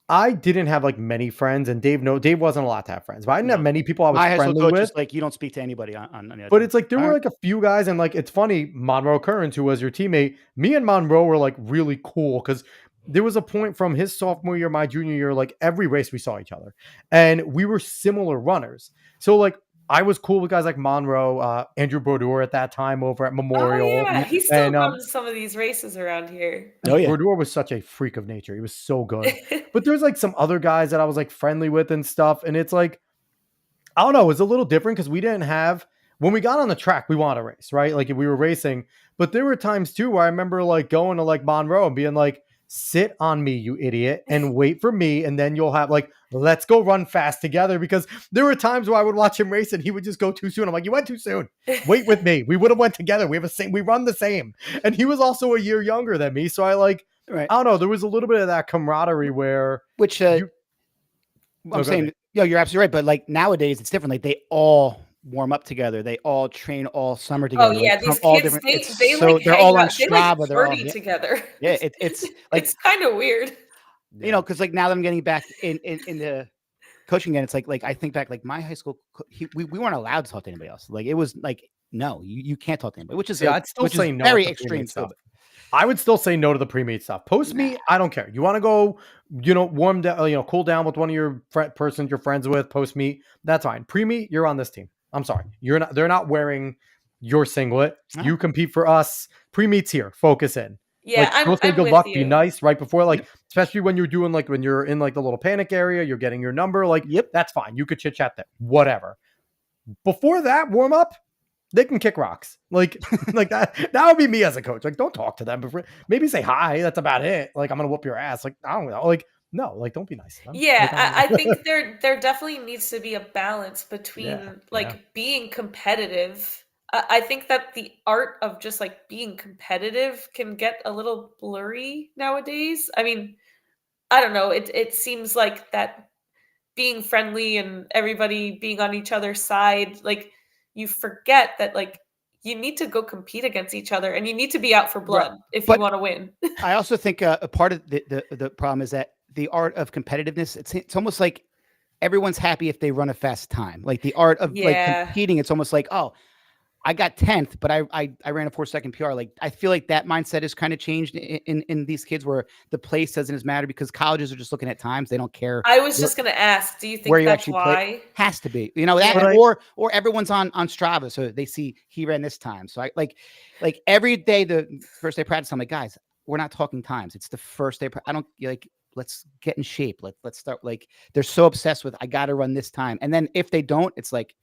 I didn't have like many friends, and Dave wasn't allowed to have friends, but I didn't have No. many people I was My high school friendly coach with. is like, you don't speak to anybody on the other But team. it's like there All were right. like a few guys, and like it's funny, Monroe Kearns, who was your teammate, me and Monroe were like really cool because there was a point from his sophomore year, my junior year, like every race we saw each other, and we were similar runners. So like I was cool with guys like Monroe, Andrew Brodeur at that time over at Oh Memorial, yeah, he still and runs some of these races around here. Oh yeah. Brodeur was such a freak of nature. He was so good. But there's like some other guys that I was like friendly with and stuff, and it's like I don't know. It's a little different because we didn't have when we got on the track, we wanted to race, right? Like if we were racing, but there were times too where I remember like going to like Monroe and being like, sit on me, you idiot, and wait for me, and then you'll have like, let's go run fast together. Because there were times where I would watch him race and he would just go too soon. I'm like, you went too soon. Wait with me. We would have went together. We run the same. And he was also a year younger than me. So I like, Right. I don't know. There was a little bit of that camaraderie where Which you I'm saying, you're absolutely right. But like nowadays, it's different. Like they all warm up together. They all train all summer Oh together. yeah, Like from these all kids, different. they It's they so like they're hang all on out, they like Strava. They're all party together. yeah. It's like It's kind of weird. you know, because like now that I'm getting back in the coaching again, it's like I think back like my high school, we weren't allowed to talk to anybody else. Like it was like no, you can't talk to anybody, which is yeah, I'd still which is say no very to extreme pre-meet still. stuff. I would still say no to the pre-meet stuff. Post-meet, I don't care. You want to go, warm down, cool down with one of your persons you're friends with. Post-meet, that's fine. Pre-meet, you're on this team. I'm sorry, you're not. They're not wearing your singlet. Uh-huh. You compete for us. Pre-meet's here. Focus in. Yeah, Still say I'm good with luck. Be you. nice right before, Yep. especially when you're doing when you're in the little panic area. You're getting your number. Yep. That's fine. You could chit chat there. Whatever. Before that warm up, they can kick rocks. Like that would be me as a coach. Like, don't talk to them before. Maybe say hi. That's about it. Like, I'm gonna whoop your ass. Like, I don't know. Like, no. Like, don't be nice to them. Yeah, I Like, think there definitely needs to be a balance between yeah. being competitive. I think that the art of just like being competitive can get a little blurry nowadays. I mean, I don't know. It seems like that being friendly and everybody being on each other's side, like you forget that like you need to go compete against each other, and you need to be out for Right. blood if you But want to win. I also think a part of the problem is that the art of competitiveness. It's almost like everyone's happy if they run a fast time. Like the art of like Yeah. competing. It's almost like I got 10th, but I ran a 4-second PR. Like I feel like that mindset has kind of changed in these kids where the place doesn't as matter because colleges are just looking at times. They don't care I was just gonna ask, do you where think you that's actually play. why? Has to be, that, Yeah. or everyone's on Strava, so they see he ran this time. So I like every day, the first day of practice, I'm like, guys, we're not talking times. It's the first day. I don't like let's get in shape. Let's start. Like they're so obsessed with I got to run this time, and then if they don't, it's like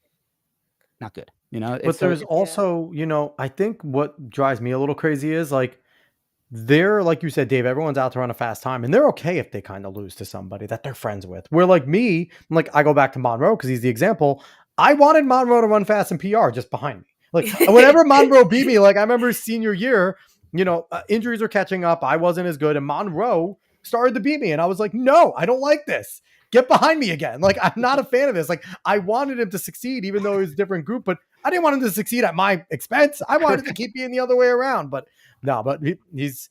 not good. You know, But there's also, I think what drives me a little crazy is like they're like you said, Dave, everyone's out to run a fast time and they're okay if they kind of lose to somebody that they're friends with. Where like me, like I go back to Monroe because he's the example. I wanted Monroe to run fast in PR just behind me. Like whenever Monroe beat me, like I remember senior year, injuries are catching up. I wasn't as good and Monroe started to beat me. And I was like, no, I don't like this. Get behind me again. Like I'm not a fan of this. Like I wanted him to succeed, even though he was a different group, but I didn't want him to succeed at my expense. I wanted to keep being the other way around. But no, but he's.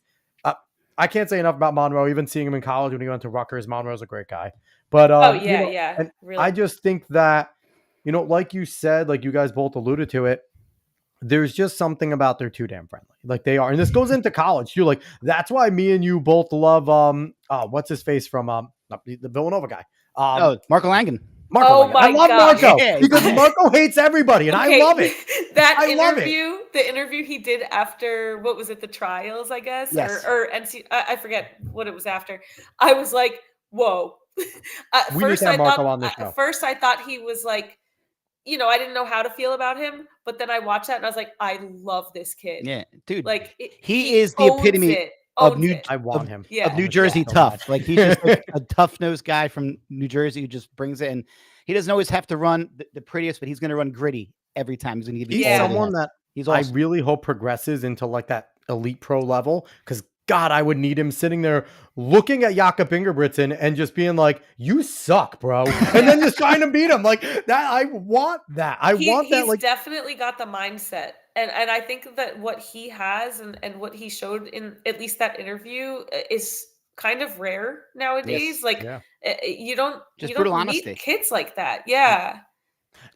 I can't say enough about Monroe. Even seeing him in college when he went to Rutgers, Monroe's a great guy. But yeah, really. I just think that like you said, like you guys both alluded to it. There's just something about they're too damn friendly. Like they are, and this goes into college too. Like that's why me and you both love what's his face from the Villanova guy. Marco Langen. Oh my I love gosh. Marco because Marco hates everybody, and I love it. The interview he did after what was it, the trials, I guess, yes. or NC, I forget what it was after. I was like, whoa. First, I thought he was like, I didn't know how to feel about him, but then I watched that and I was like, I love this kid. Yeah, dude. Like he is the epitome of New Jersey tough. Like he's just like a tough-nosed guy from New Jersey who just brings it. And he doesn't always have to run the prettiest, but he's going to run gritty every time. He's going to give you. He's someone that I really hope progresses into like that elite pro level because God, I would need him sitting there looking at Jakob Ingebrigtsen and just being like, "You suck, bro," and then just trying to beat him like that. I want that. He's like definitely got the mindset, and I think that what he has and what he showed in at least that interview is kind of rare nowadays. Yes. You don't honesty. meet kids like that. Yeah.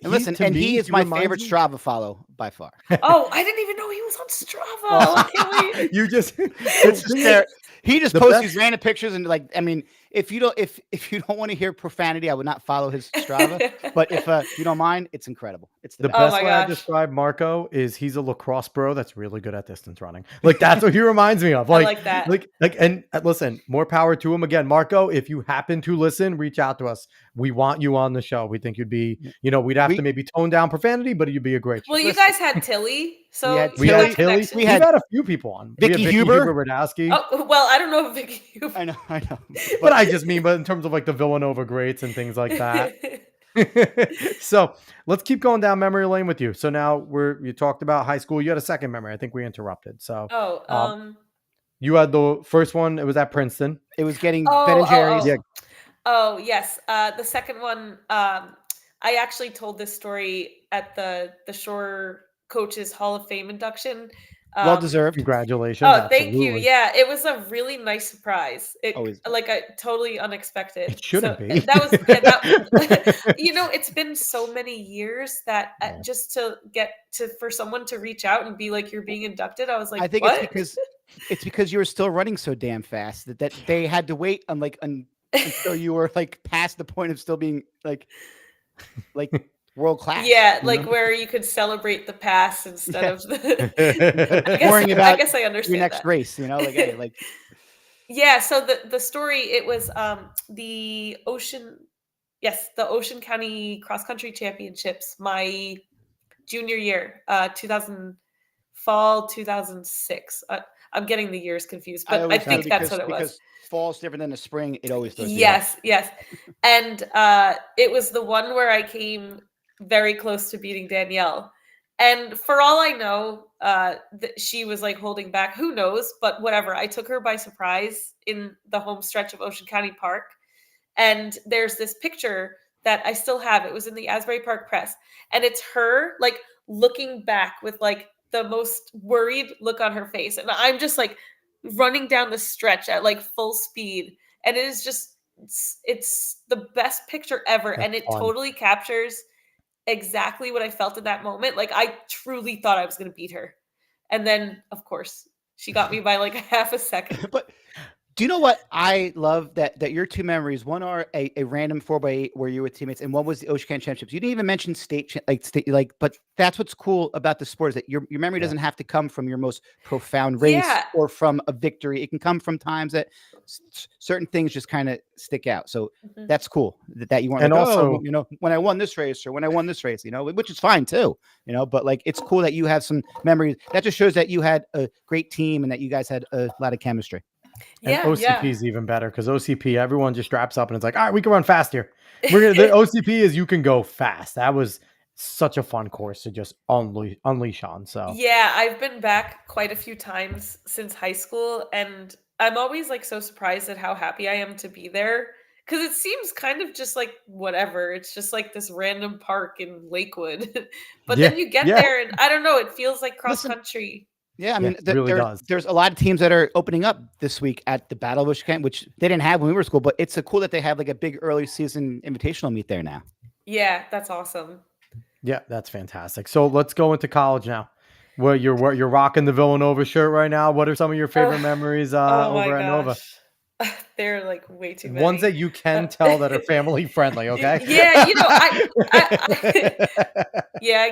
And listen, he is my favorite Strava follow by far. Oh, I didn't even know he was on Strava. I can't wait. You just he just posts these random pictures and like, I mean, if you don't want to hear profanity, I would not follow his Strava. But if you don't mind, it's incredible. It's the best way I describe Marco is he's a lacrosse bro that's really good at distance running. Like that's what he reminds me of. Like, I like that. Like, and listen, more power to him. Again, Marco, if you happen to listen, reach out to us. We want you on the show. We think you'd be, we'd have to maybe tone down profanity, but you'd be a great. Well, you guys had Tilly, so we had Tilly. We had a few people on. Vicky Huber, Radowski. Oh, well, I don't know if Vicky Huber. I know. But I just mean, but in terms of like the Villanova greats and things like that. So let's keep going down memory lane with you. So now you talked about high school. You had a second memory. I think we interrupted. So you had the first one. It was at Princeton. It was getting Ben and Jerry's. Yeah. Oh yes. The second one. I actually told this story at the Shore Coaches Hall of Fame induction. Well deserved. Congratulations. Oh, thank you. Yeah, it was a really nice surprise. Like a totally unexpected. It shouldn't be. That was, it's been so many years that just to get for someone to reach out and be like, you're being inducted. I was like, I think it's because you were still running so damn fast that they had to wait until you were like past the point of still being like world class. Yeah, where you could celebrate the past instead of worrying about I guess I understand your next race, Yeah, so the story, it was the Ocean County Cross Country Championships, my junior year, 2006. I'm getting the years confused, but I think that's what it was. Because fall's different than the spring, it always does. Yes. And it was the one where I came very close to beating Danielle. And for all I know, she was like holding back. Who knows? But whatever. I took her by surprise in the home stretch of Ocean County Park. And there's this picture that I still have. It was in the Asbury Park Press. And it's her like looking back with like the most worried look on her face. And I'm just like running down the stretch at like full speed. And it is just, it's the best picture ever. That's and it fun. Totally captures exactly what I felt in that moment. Like I truly thought I was going to beat her. And then of course she got me by like a half a second. But Do you know what I love that your two memories? One are a random 4x8 where you were teammates, and one was the Ocean Championships. You didn't even mention state, but that's what's cool about the sport is that your memory doesn't have to come from your most profound race Yeah. or from a victory. It can come from times that certain things just kind of stick out. So Mhm. that's cool that you weren't And like, also, when I won this race or when I won this race, which is fine too, but like it's cool that you have some memories. That just shows that you had a great team and that you guys had a lot of chemistry. and Yeah, OCP yeah. is even better because OCP, everyone just straps up and it's like, all right, we can run fast here. The OCP is you can go fast. That was such a fun course to just unleash on. So Yeah, I've been back quite a few times since high school, and I'm always like so surprised at how happy I am to be there because it seems kind of just like whatever. It's just like this random park in Lakewood. But yeah, then you get yeah, there and I don't know, it feels like cross Listen, country. yeah, I yeah, mean, it really does. there's a lot of teams that are opening up this week at the Battle of Bush Camp, which they didn't have when we were in school, but it's cool that they have like a big early season invitational meet there now. Yeah, that's awesome. Yeah, that's fantastic. So let's go into college now. What you're rocking the Villanova shirt right now. What are some of your favorite Oh, memories oh my over at Nova? gosh. There are like way too Ones many. that you can tell that are family friendly, okay? Yeah, I yeah, I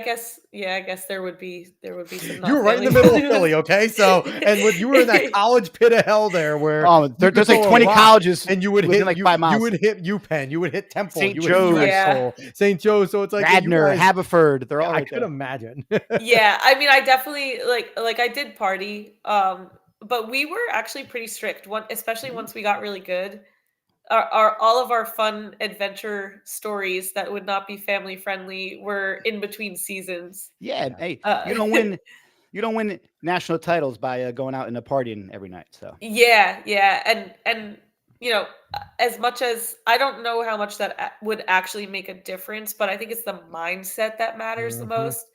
guess there would be some You not were right in family the middle of friendly Philly, ones. okay? So, and when you were in that college pit of hell there, where Oh, you could there's like throw a 20 rock colleges and you would within hit like 5 you miles. would hit UPenn, you would hit Temple, St. you would hit Joe's, Yeah. Drexel, St. Joe's. So it's like you Radnor, guys, Haverford, they're all I right could there. imagine. Yeah, I mean, I definitely like I did party, but we were actually pretty strict. Especially once we got really good. Our all of our fun adventure stories that would not be family friendly were in between seasons. Yeah, Yeah. hey, Uh, you don't win national titles by going out and partying every night. So yeah, and as much as I don't know how much that would actually make a difference, but I think it's the mindset that matters the Mhm. most.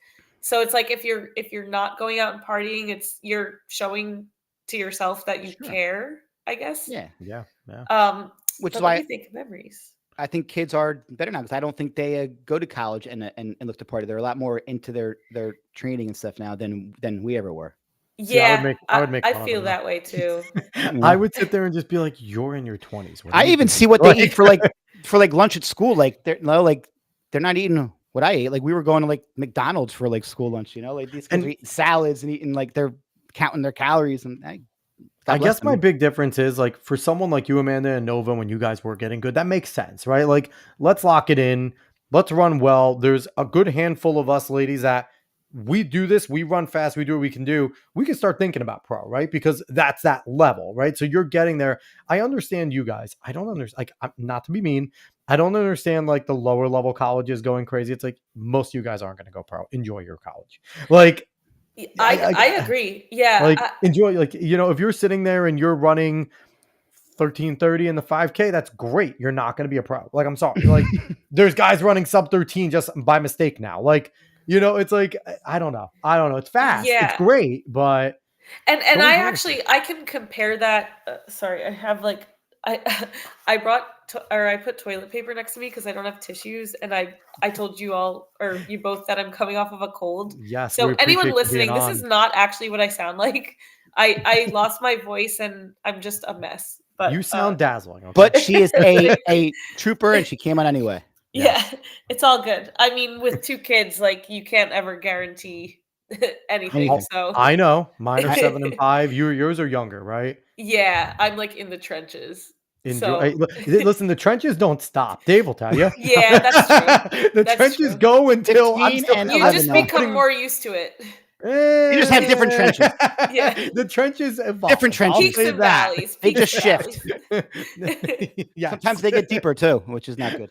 So it's like if you're not going out and partying, you're showing to yourself that you sure, care, I guess. yeah, Yeah, yeah. Um, which is but let why me think of memories. I think kids are better now because I don't think they go to college and look to party. They're a lot more into their training and stuff now than we ever were. See, I would Yeah, make I, I fun of feel them though. that way too. You I know, would sit there and just be like, "You're in your 20s. What are I you even doing?" see what they eat Like, for lunch at school. Like they're not eating what I ate. Like we were going to like McDonald's for like school lunch. Like these kids are and eating salads and eating like they're counting their calories and God I bless guess my them. big difference is like for someone like you, Amanda and Nova, when you guys were getting good, that makes sense, right? Like, let's lock it in. Let's run well. There's a good handful of us ladies that we do this, we run fast, we do what we can do. We can start thinking about pro, right? Because that's that level, right? So you're getting there. I understand you guys. I don't understand, like, not to be mean. I don't understand like the lower level colleges going crazy. It's like most of you guys aren't going to go pro. Enjoy your college. Like, I agree. Yeah, like enjoy, like, if you're sitting there and you're running 13:30 in the 5K, that's great. You're not going to be a pro. Like, I'm sorry. Like, there's guys running sub 13 just by mistake now. Like, it's like, I don't know. It's fast. It's yeah. great, but And don't I go for actually it. I can compare that. Sorry, I have like I I I put toilet paper next to me because I don't have tissues, and I told you all or you both that I'm coming off of a cold. Yes, we So anyone appreciate you being listening, this is on. not actually what I sound like. I lost my voice and I'm just a mess. You But sound dazzling. Okay. But she is a trooper and she came on anyway. yeah, Yes. it's all good. I mean, with two kids, like you can't ever guarantee anything. Anything. So I know. Mine are I, 7 and 5. Yours are younger, right? yeah, I'm like in the trenches. Enjoy. So Listen, the trenches don't stop. Dave will tell you. yeah, that's true. The That's trenches true. go until I'm 15 still. and You I'm 11 just still now. become putting. more used to it. You just have different trenches. Yeah. The trenches evolve. Different I'll trenches. Peaks say and that. valleys. They Peaks just and shift. valleys. Yes. Sometimes they get deeper too, which is not good.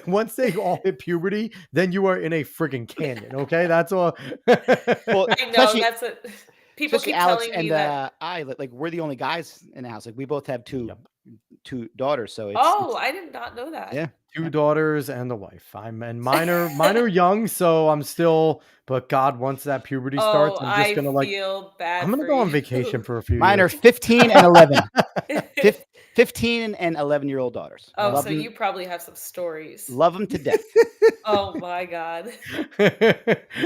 Once they all hit puberty, then you are in a freaking canyon. Okay, that's all. Well, I know that's what people keep Alex telling me and that. I like we're the only guys in the house. Like we both have Yep. two daughters, so Oh, it's I did not know that. yeah. 2 daughters and a wife. And mine are young, so I'm still. But God, once that puberty starts, Oh, I'm just I gonna feel I'm bad gonna for go on you. vacation for a few Mine are years. 15 and 11. 15 and 11-year-old daughters. Oh, Love so them, you probably have some stories. love them to death. Oh my god.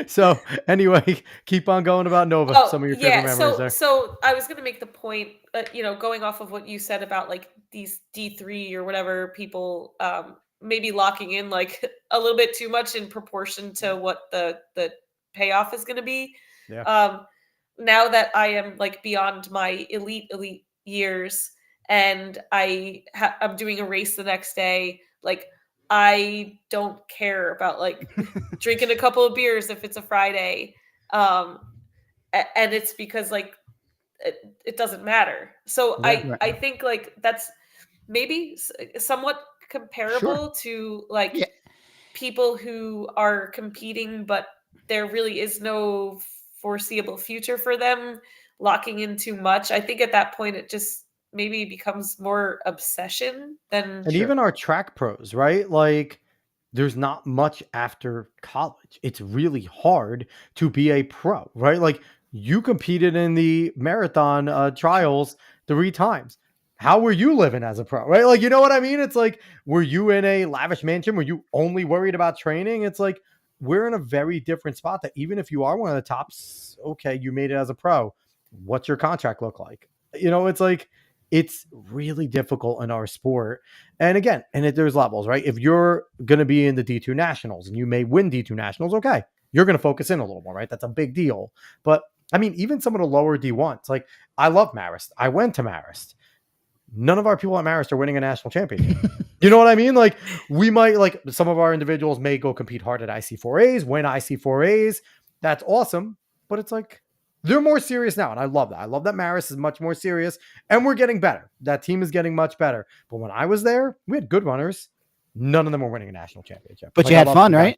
So anyway, keep on going about Nova. Oh, Some of your favorite yeah. memories So there. so I was gonna make the point, going off of what you said about like these D3 or whatever people maybe locking in like a little bit too much in proportion to what the payoff is gonna be. Yeah. Um Now that I am like beyond my elite years and I'm doing a race the next day, like I don't care about like drinking a couple of beers if it's a Friday. Um and it's because like it doesn't matter. So Yeah. I think like that's maybe somewhat Sure. comparable to like Yeah. people who are competing but there really is no foreseeable future for them locking in too much. I think at that point it just maybe becomes more obsession than And Sure. even our track pros, right? Like, there's not much after college. It's really hard to be a pro, right? Like, you competed in the marathon trials 3 times. How were you living as a pro, right? Like, you know what I mean? It's like, were you in a lavish mansion? Were you only worried about training? It's like, we're in a very different spot that even if you are one of the tops, okay, you made it as a pro. What's your contract look like? It's like, it's really difficult in our sport. And again, there's levels, right? If you're going to be in the D2 Nationals and you may win D2 Nationals, okay, you're going to focus in a little more, right? That's a big deal. But I mean, even some of the lower D1s, like I love Marist. I went to Marist. None of our people at Marist are winning a national championship. You know what I mean? Like we might, like some of our individuals may go compete hard at IC4As, win IC4As. That's awesome. But it's like, they're more serious now. And I love that. I love that Maris is much more serious and we're getting better. That team is getting much better. But when I was there, we had good runners. None of them were winning a national championship. But Like you I had love fun, some guys.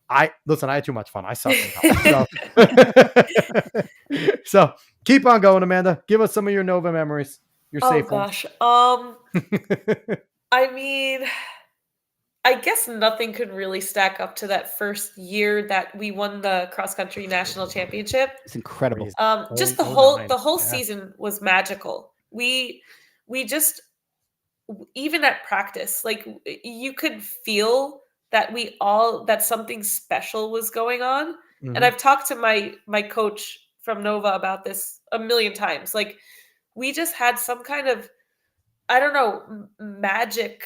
right? I had too much fun. I sucked in college. So keep on going, Amanda. Give us some of your Nova memories. Your oh safe gosh. ones. I mean, I guess nothing could really stack up to that first year that we won the cross country national championship. It's incredible. Crazy. Just Oh, 09. the whole Yeah. season was magical. We just even at practice, like you could feel that that something special was going on. And Mhm. I've talked to my coach from Nova about this a million times. Like we just had some kind of I don't know magic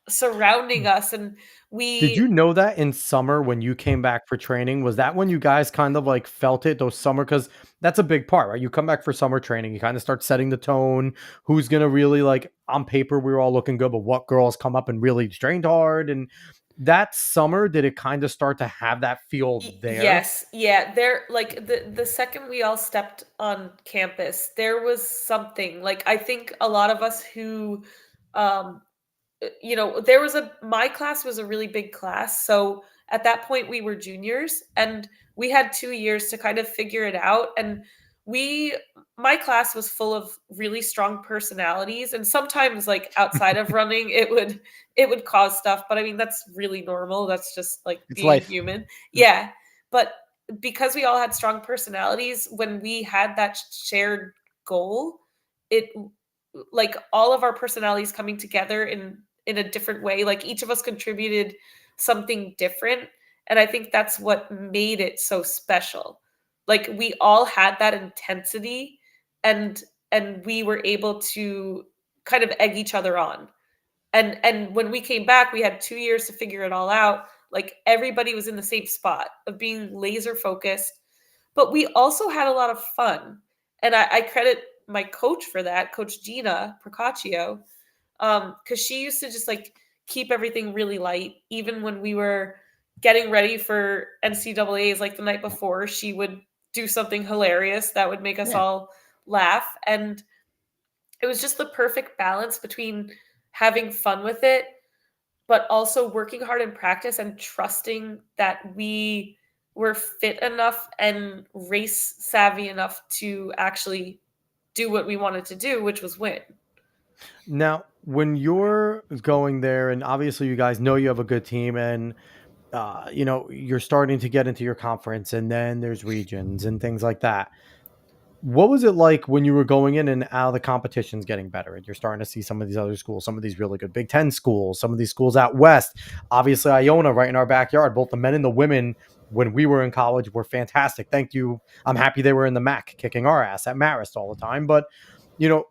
surrounding us, and Did you we know that in summer when you came back for training? Was that when you guys kind of like felt it those summer? Because that's a big part, right? You come back for summer training, you kind of start setting the tone. Who's gonna really, like, on paper we were all looking good, but what girls come up and really trained hard? And that summer, did it kind of start to have that feel there? Yes, yeah, there like the second we all stepped on campus, there was something. Like I think a lot of us who um there was a my class was a really big class. So at that point we were juniors and we had 2 years to kind of figure it out and we my class was full of really strong personalities and sometimes like outside of running it would cause stuff, but I mean that's really normal. That's just like It's being life. human. Yeah. But because we all had strong personalities, when we had that shared goal, it like all of our personalities coming together in a different way, like each of us contributed something different, and I think that's what made it so special. Like we all had that intensity, and we were able to kind of egg each other on. And when we came back, we had 2 years to figure it all out. Like everybody was in the same spot of being laser focused, but we also had a lot of fun. And I credit my coach for that, Coach Gina Procaccio, because she used to just like keep everything really light. Even when we were getting ready for NCAAs, like the night before, she would do something hilarious that would make us Yeah. all laugh. And it was just the perfect balance between having fun with it, but also working hard in practice and trusting that we were fit enough and race savvy enough to actually do what we wanted to do, which was win. Now, when you're going there, and obviously you guys know you have a good team, and you're starting to get into your conference, and then there's regions and things like that. What was it like when you were going in and out of the competitions getting better and you're starting to see some of these other schools, some of these really good Big Ten schools, some of these schools out west? Obviously, Iona right in our backyard, both the men and the women when we were in college were fantastic. Thank you. I'm happy they were in the MAC kicking our ass at Marist all the time. But, you know,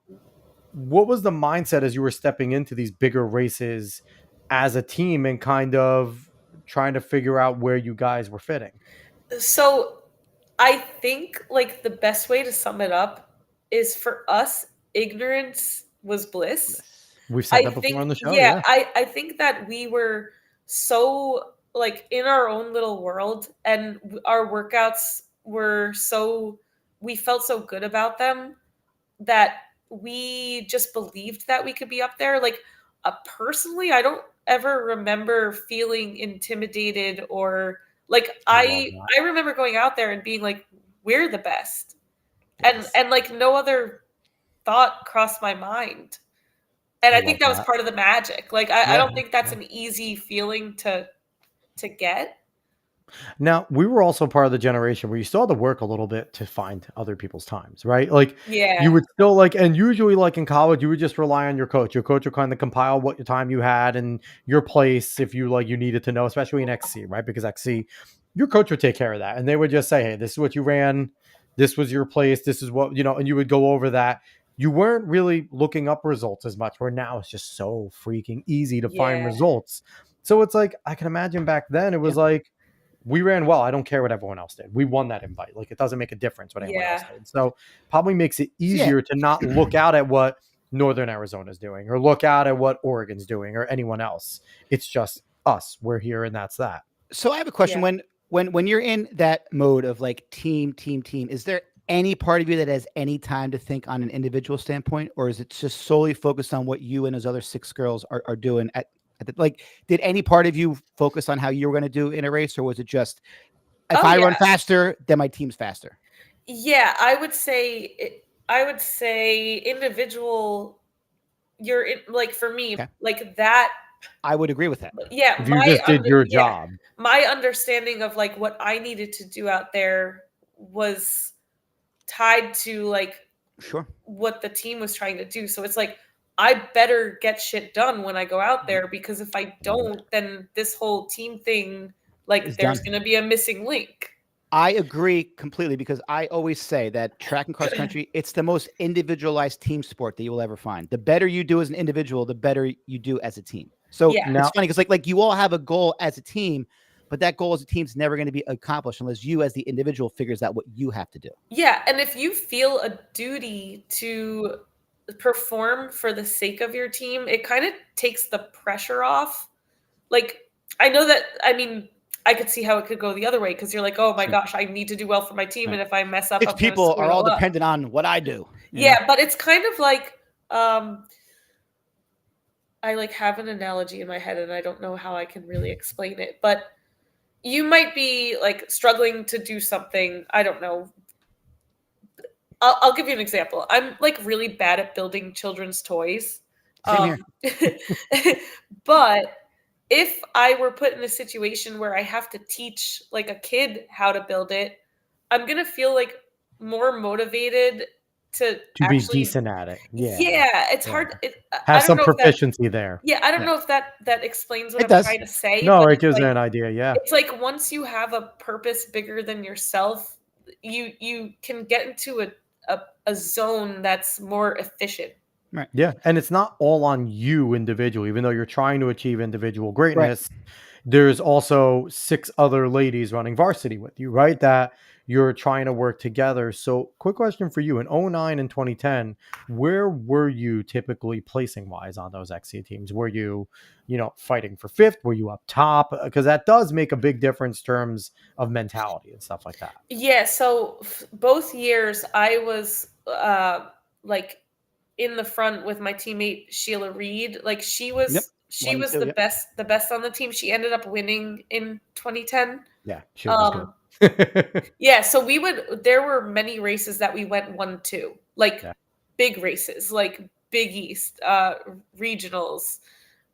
what was the mindset as you were stepping into these bigger races as a team and kind of trying to figure out where you guys were fitting? So I think like the best way to sum it up is for us, ignorance was bliss. Bliss. We've said I that before think, on the show. yeah, Yeah. I think that we were so like in our own little world, and our workouts were so, we felt so good about them that we just believed that we could be up there. Like, personally, I don't ever remember feeling intimidated or like I love that. I remember going out there and being like, we're the best, Yes. and like no other thought crossed my mind. And I I love think that was that. part of the magic. Like, I Yeah. don't think that's Yeah. an easy feeling to get. Now, we were also part of the generation where you still had to work a little bit to find other people's times, right? Like you Yeah. would still like, and usually like in college, you would just rely on your coach. Your coach would kind of compile what your time you had and your place if you like you needed to know, especially in XC, right? Because XC, your coach would take care of that. And they would just say, hey, this is what you ran, this was your place, this is what, and you would go over that. You weren't really looking up results as much, where now it's just so freaking easy to find Yeah. results. So it's like I can imagine back then it was Yeah. like we ran well. I don't care what everyone else did. We won that invite. Like it doesn't make a difference what anyone else Yeah. did. So probably makes it Yeah. easier to not look out at what Northern Arizona's doing or look out at what Oregon's doing or anyone else. It's just us. We're here and that's that. So I have a question. Yeah. When you're in that mode of like team, is there any part of you that has any time to think on an individual standpoint, or is it just solely focused on what you and those other 6 girls are doing at the, like, did any part of you focus on how you were going to do in a race, or was it just if Oh I yeah. run faster, then my team's faster? Yeah, I would say individual, you're in, like for me, Okay. like that. I would agree with that. Yeah, If you just did your job. my understanding of like what I needed to do out there was tied to like Sure. what the team was trying to do. So it's like I better get shit done when I go out there, because if I don't, then this whole team thing, like It's there's done. going to be a missing link. I agree completely, because I always say that track and cross country, it's the most individualized team sport that you will ever find. The better you do as an individual, the better you do as a team. So Yeah. it's Now, funny because like you all have a goal as a team, but that goal as a team is never going to be accomplished unless you as the individual figures out what you have to do. Yeah, and if you feel a duty to perform for the sake of your team, it kind of takes the pressure off. Like, I know that, I mean, I could see how it could go the other way, because you're like, oh my Sure. gosh, I need to do well for my team, Right. and if I mess up, 6 I'm going to people screw are it all all up. dependent on what I do. Yeah, but it's kind of like, I like have an analogy in my head, and I don't know how I can really explain it, but you might be like struggling to do something. I don't know. I'll give you an example. I'm like really bad at building children's toys. Same here. But if I were put in a situation where I have to teach like a kid how to build it, I'm gonna feel like more motivated to to be actually. decent at it. Yeah, it's Yeah. hard. I Have don't some know if that. proficiency there. Yeah, I don't Yeah. know if that explains what It I'm does. trying to say, No, but it it's gives like, you an idea. Yeah. it's like once you have a purpose bigger than yourself, you can get into a zone that's more efficient. Right. Yeah. And it's not all on you individually, even though you're trying to achieve individual greatness. There's also 6 other ladies running varsity with you, right? That you're trying to work together. So, quick question for you: in 09 and 2010, where were you typically placing wise on those XC teams? Were you, fighting for 5th? Were you up top? Because that does make a big difference in terms of mentality and stuff like that. Yeah, so both years I was like in the front with my teammate Sheila Reed. Like she Yep. was 1 and 2, the yep. best on the team. She ended up winning in 2010. Yeah, she was good. Yeah, so there were many races that we went 1-2, like Yeah. big races, like Big East, regionals.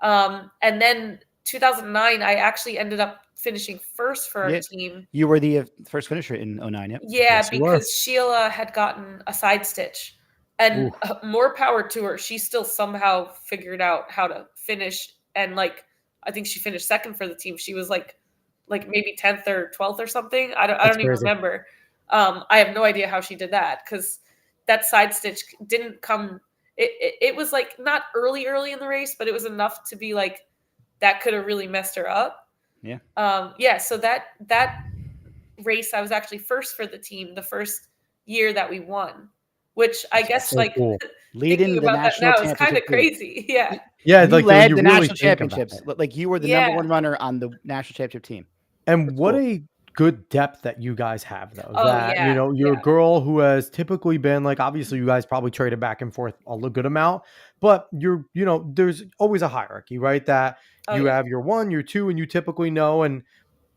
And then 2009, I actually ended up finishing first for our team. You were the first finisher in 09, yep. Yeah, Yes, you were. because Sheila had gotten a side stitch, and more power to her. She still somehow figured out how to finish, and like I think she finished second for the team. She was like maybe 10th or 12th or something. I don't even crazy. remember. I have no idea how she did that, because that side stitch didn't come. It was like not early in the race, but it was enough to be like that could have really messed her up. Yeah. Yeah. So that race, I was actually first for the team the first year that we won, which I guess so like cool. Leading thinking the about that national now is kind of championship too. crazy. Yeah. Yeah, You like when led you the really national think about championships. it. Like you were the number one runner on the national championship team. And That's what cool. a good depth that you guys have, though. Oh, That, you yeah, know, you're a yeah. girl who has typically been like, obviously, you guys probably traded back and forth a good amount, but you're, you know, there's always a hierarchy, right? That Oh, you yeah. have your one, your two, and you typically know, and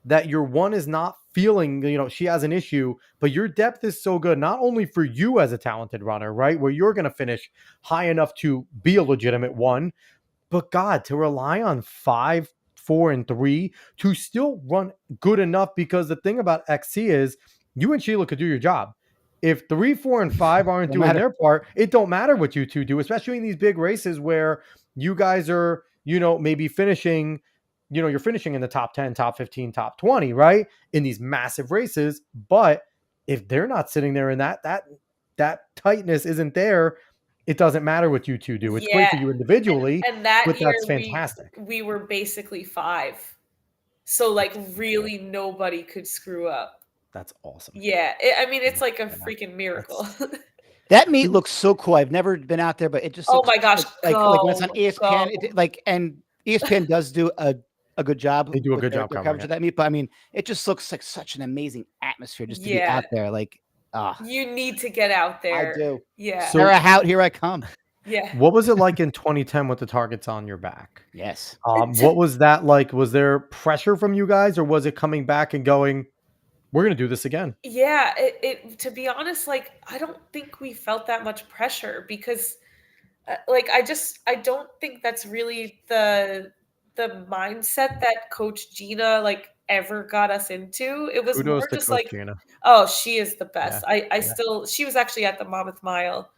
that your one is not feeling, you know, she has an issue, but your depth is so good, not only for you as a talented runner, right? Where you're going to finish high enough to be a legitimate one, but God, to rely on 5, 4, and 3 to still run good enough, because the thing about XC is you and Sheila could do your job. If 3, 4, and 5 aren't Don't doing matter. their part, it don't matter what you two do, especially in these big races where you guys are, you know, maybe finishing, you know, you're finishing in the top 10, top 15, top 20, right? In these massive races. But if they're not sitting there and that tightness isn't there, it doesn't matter what you two do. It's great for Yeah. you individually, And that but year that's fantastic. we were basically 5. So like really nobody could screw up. That's awesome. Yeah. I mean, it's like a freaking miracle. That meet looks so cool. I've never been out there, but it just Oh looks my gosh, like when it's on go, ESPN, go. and ESPN does do a good job. They do a with good their job covering coverage it. of that meet. But I mean, it just looks like such an amazing atmosphere just to be Yeah. out there. Like, You need to get out I there. do. Yeah. So- Sarah Hout, here I come. Yeah. What was it like in 2010 with the targets on your back? Yes. What was that like? Was there pressure from you guys, or was it coming back and going, we're going to do this again? Yeah, it to be honest, like I don't think we felt that much pressure, because like I don't think that's really the mindset that Coach Gina like ever got us into. It was Kudos more to just Coach like, Gina. oh, she is the best. Yeah, I yeah. still, she was actually at the Monmouth Mile,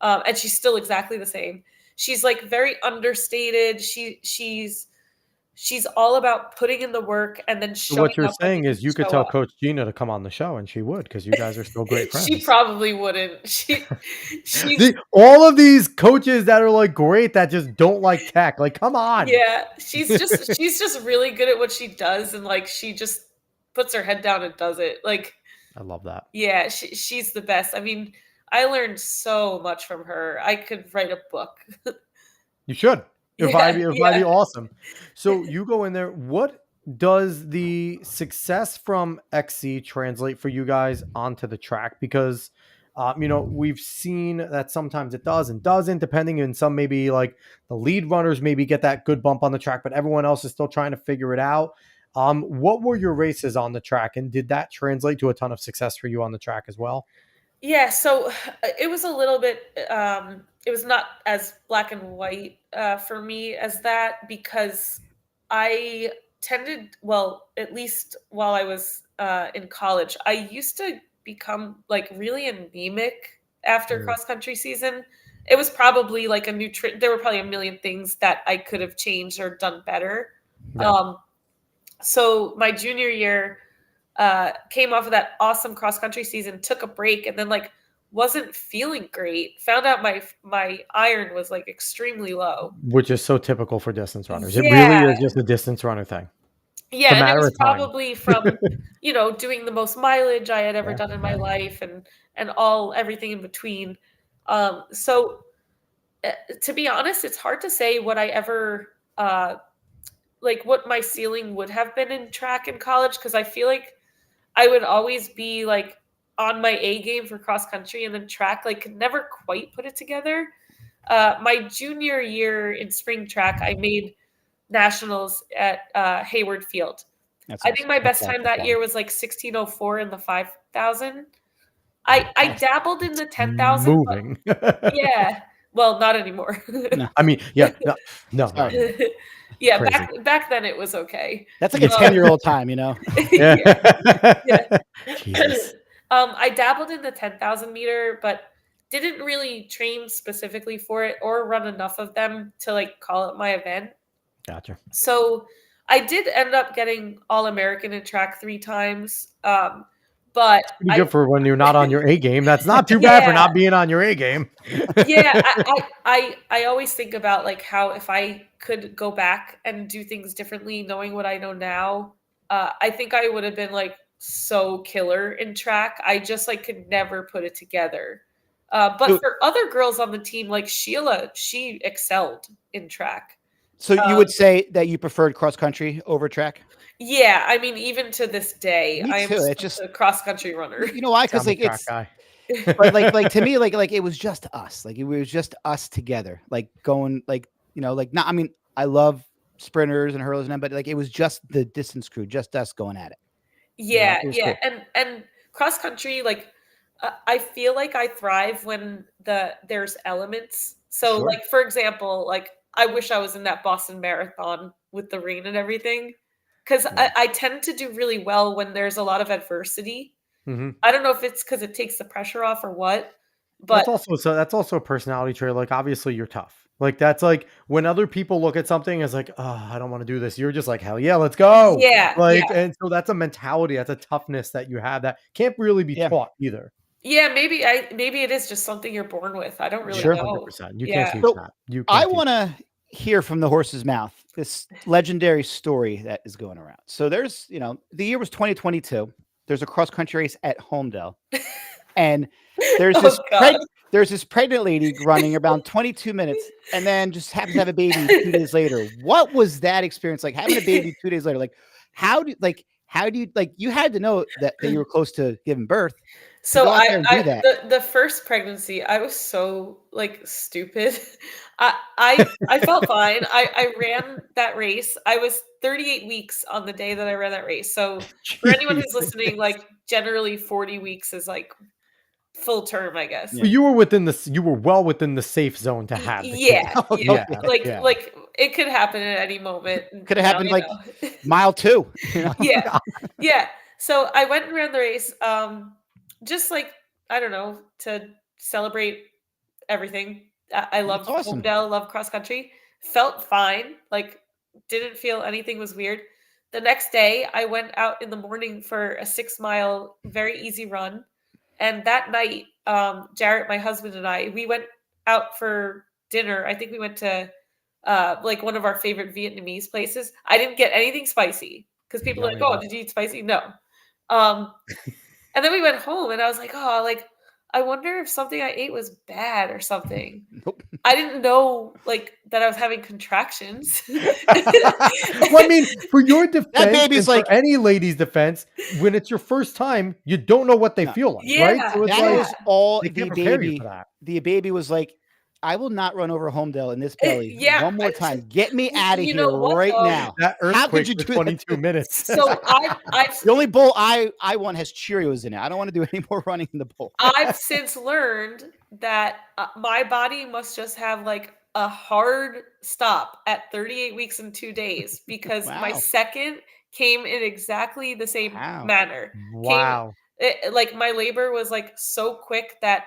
and she's still exactly the same. She's like very understated. She's all about putting in the work and then So showing what you're up when saying you need is you to could show tell up. Coach Gina to come on the show, and she would, because you guys are still great She friends. probably wouldn't. She's All of these coaches that are like great that just don't like tech. Like, come on. yeah, she's just really good at what she does, and like she just puts her head down and does it. Like, I love that. yeah, she's the best. I mean, I learned so much from her. I could write a book. You should. It'd Yeah, probably be yeah. awesome. So you go in there. What does the success from XC translate for you guys onto the track? Because, you know, we've seen that sometimes it does and doesn't, depending on some, maybe like the lead runners maybe get that good bump on the track, but everyone else is still trying to figure it out. What were your races on the track, and did that translate to a ton of success for you on the track as well? Yeah, so it was a little bit it was not as black and white for me as that, because I tended, well, at least while I was in college, I used to become like really anemic after Mm. cross country season. It was probably like there were probably a million things that I could have changed or done better. Yeah. So my junior year, came off of that awesome cross country season, took a break, and then like wasn't feeling great. Found out my iron was like extremely low. Which is so typical for distance runners. It really Yeah, is just a distance runner thing. It's yeah, a and it matter was of time. probably from doing the most mileage I had ever Yeah, done in my yeah. life, and everything in between. So to be honest, it's hard to say what I ever like what my ceiling would have been in track in college, because I feel like I would always be like on my A game for cross country, and then track like could never quite put it together. My junior year in spring track, I made nationals at Hayward Field. That's I think my best time that awesome. year was like 16:04 in the 5,000. I dabbled in the 10,000, but Moving. yeah, Well, not anymore. No. I mean, yeah, no, no, no, Sorry. no. Yeah, Crazy. back then it was okay. That's like a Yeah. 10-year-old time, you know? Yeah, yeah. Jesus. I dabbled in the 10,000 meter, but didn't really train specifically for it or run enough of them to like call it my event. Gotcha. So I did end up getting All American in track 3 times. But Pretty good for when you're not on your A game. That's not too bad for yeah, not being on your A game. yeah. I always think about like how if I could go back and do things differently, knowing what I know now, I think I would have been like so killer in track. I just like could never put it together. But So for other girls on the team, like Sheila, she excelled in track. so you Um, would say that you preferred cross country over track? Yeah, I mean, even to this day, Me I am too. It's such just a cross country runner. you know why? Because I'm a like track it's guy. but like to me, like it was just us. Like it was just us together. Like going like, you know, like not I mean, I love sprinters and hurlers and them, but like it was just the distance crew, just us going at it. You know, Yeah, it was yeah, cool. and cross country, like I feel like I thrive when there's elements. So, Sure. like for example, like I wish I was in that Boston Marathon with the rain and everything, because Yeah. I tend to do really well when there's a lot of adversity. Mhm. I don't know if it's because it takes the pressure off or what, but That's also a personality trait. Like, obviously, you're tough. Like, that's like when other people look at something as like, oh, I don't want to do this. You're just like, hell yeah, let's go. yeah, Like, yeah. and so that's a mentality. That's a toughness that you have that can't really be Yeah. taught either. Yeah, maybe it is just something you're born with. I don't really Sure. know. 100%. You can't Yeah. teach So that. You I can't teach. want to hear from the horse's mouth this legendary story that is going around. So there's, you know, the year was 2022. There's a cross country race at Homedale, and there's Oh God. there's this pregnant lady running around 22 minutes, and then just happens to have a baby 2 days later. What was that experience like having a baby 2 days later? Like, how do you like you had to know that you were close to giving birth to So go out there and do that? the first pregnancy, I was so like stupid. I felt fine. I ran that race. I was 38 weeks on the day that I ran that race. So for anyone who's listening, Jesus. like generally 40 weeks is like full term, I guess. Yeah. You were within the. You were well within the safe zone to have the kid. Yeah, Oh, yeah. Yeah. okay. Yeah. Like it could happen at any moment. Could have Now happened you like know. mile 2. You know? Yeah. Yeah. So I went and ran the race, just like, I don't know, to celebrate everything. I That's love awesome. Homedale, love cross country. Felt fine. Like, didn't feel anything was weird. The next day, I went out in the morning for a 6 mile, very easy run. And that night, Jarrett, my husband, and I, we went out for dinner. I think we went to like one of our favorite Vietnamese places. I didn't get anything spicy because people are like, Yummy, "Oh, though. did you eat spicy?" No. Um, and then we went home, and I was like, "Oh, like I wonder if something I ate was bad or something." Nope. I didn't know like that I was having contractions. Well, I mean, for your That defense baby's and for like any lady's defense, when it's your first time, you don't know what they no. feel like, right? Yeah, So it's That like yeah. was all they the can't prepare you for baby. that. The baby was like, I will not run over Homedale in this belly Yeah. one more time. Get me out of You here know what right though? now. That How could earthquake you for do that? 22 minutes. So I've The only bowl I want has Cheerios in it. I don't want to do any more running in the bowl. I've since learned that my body must just have like a hard stop at 38 weeks and 2 days because my Wow. second came in exactly the same Wow. manner. Came Wow. like my labor was like so quick that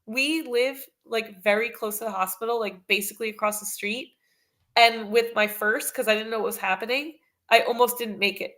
we live like very close to the hospital, like basically across the street. And with my first, because I didn't know what was happening, I almost didn't make it.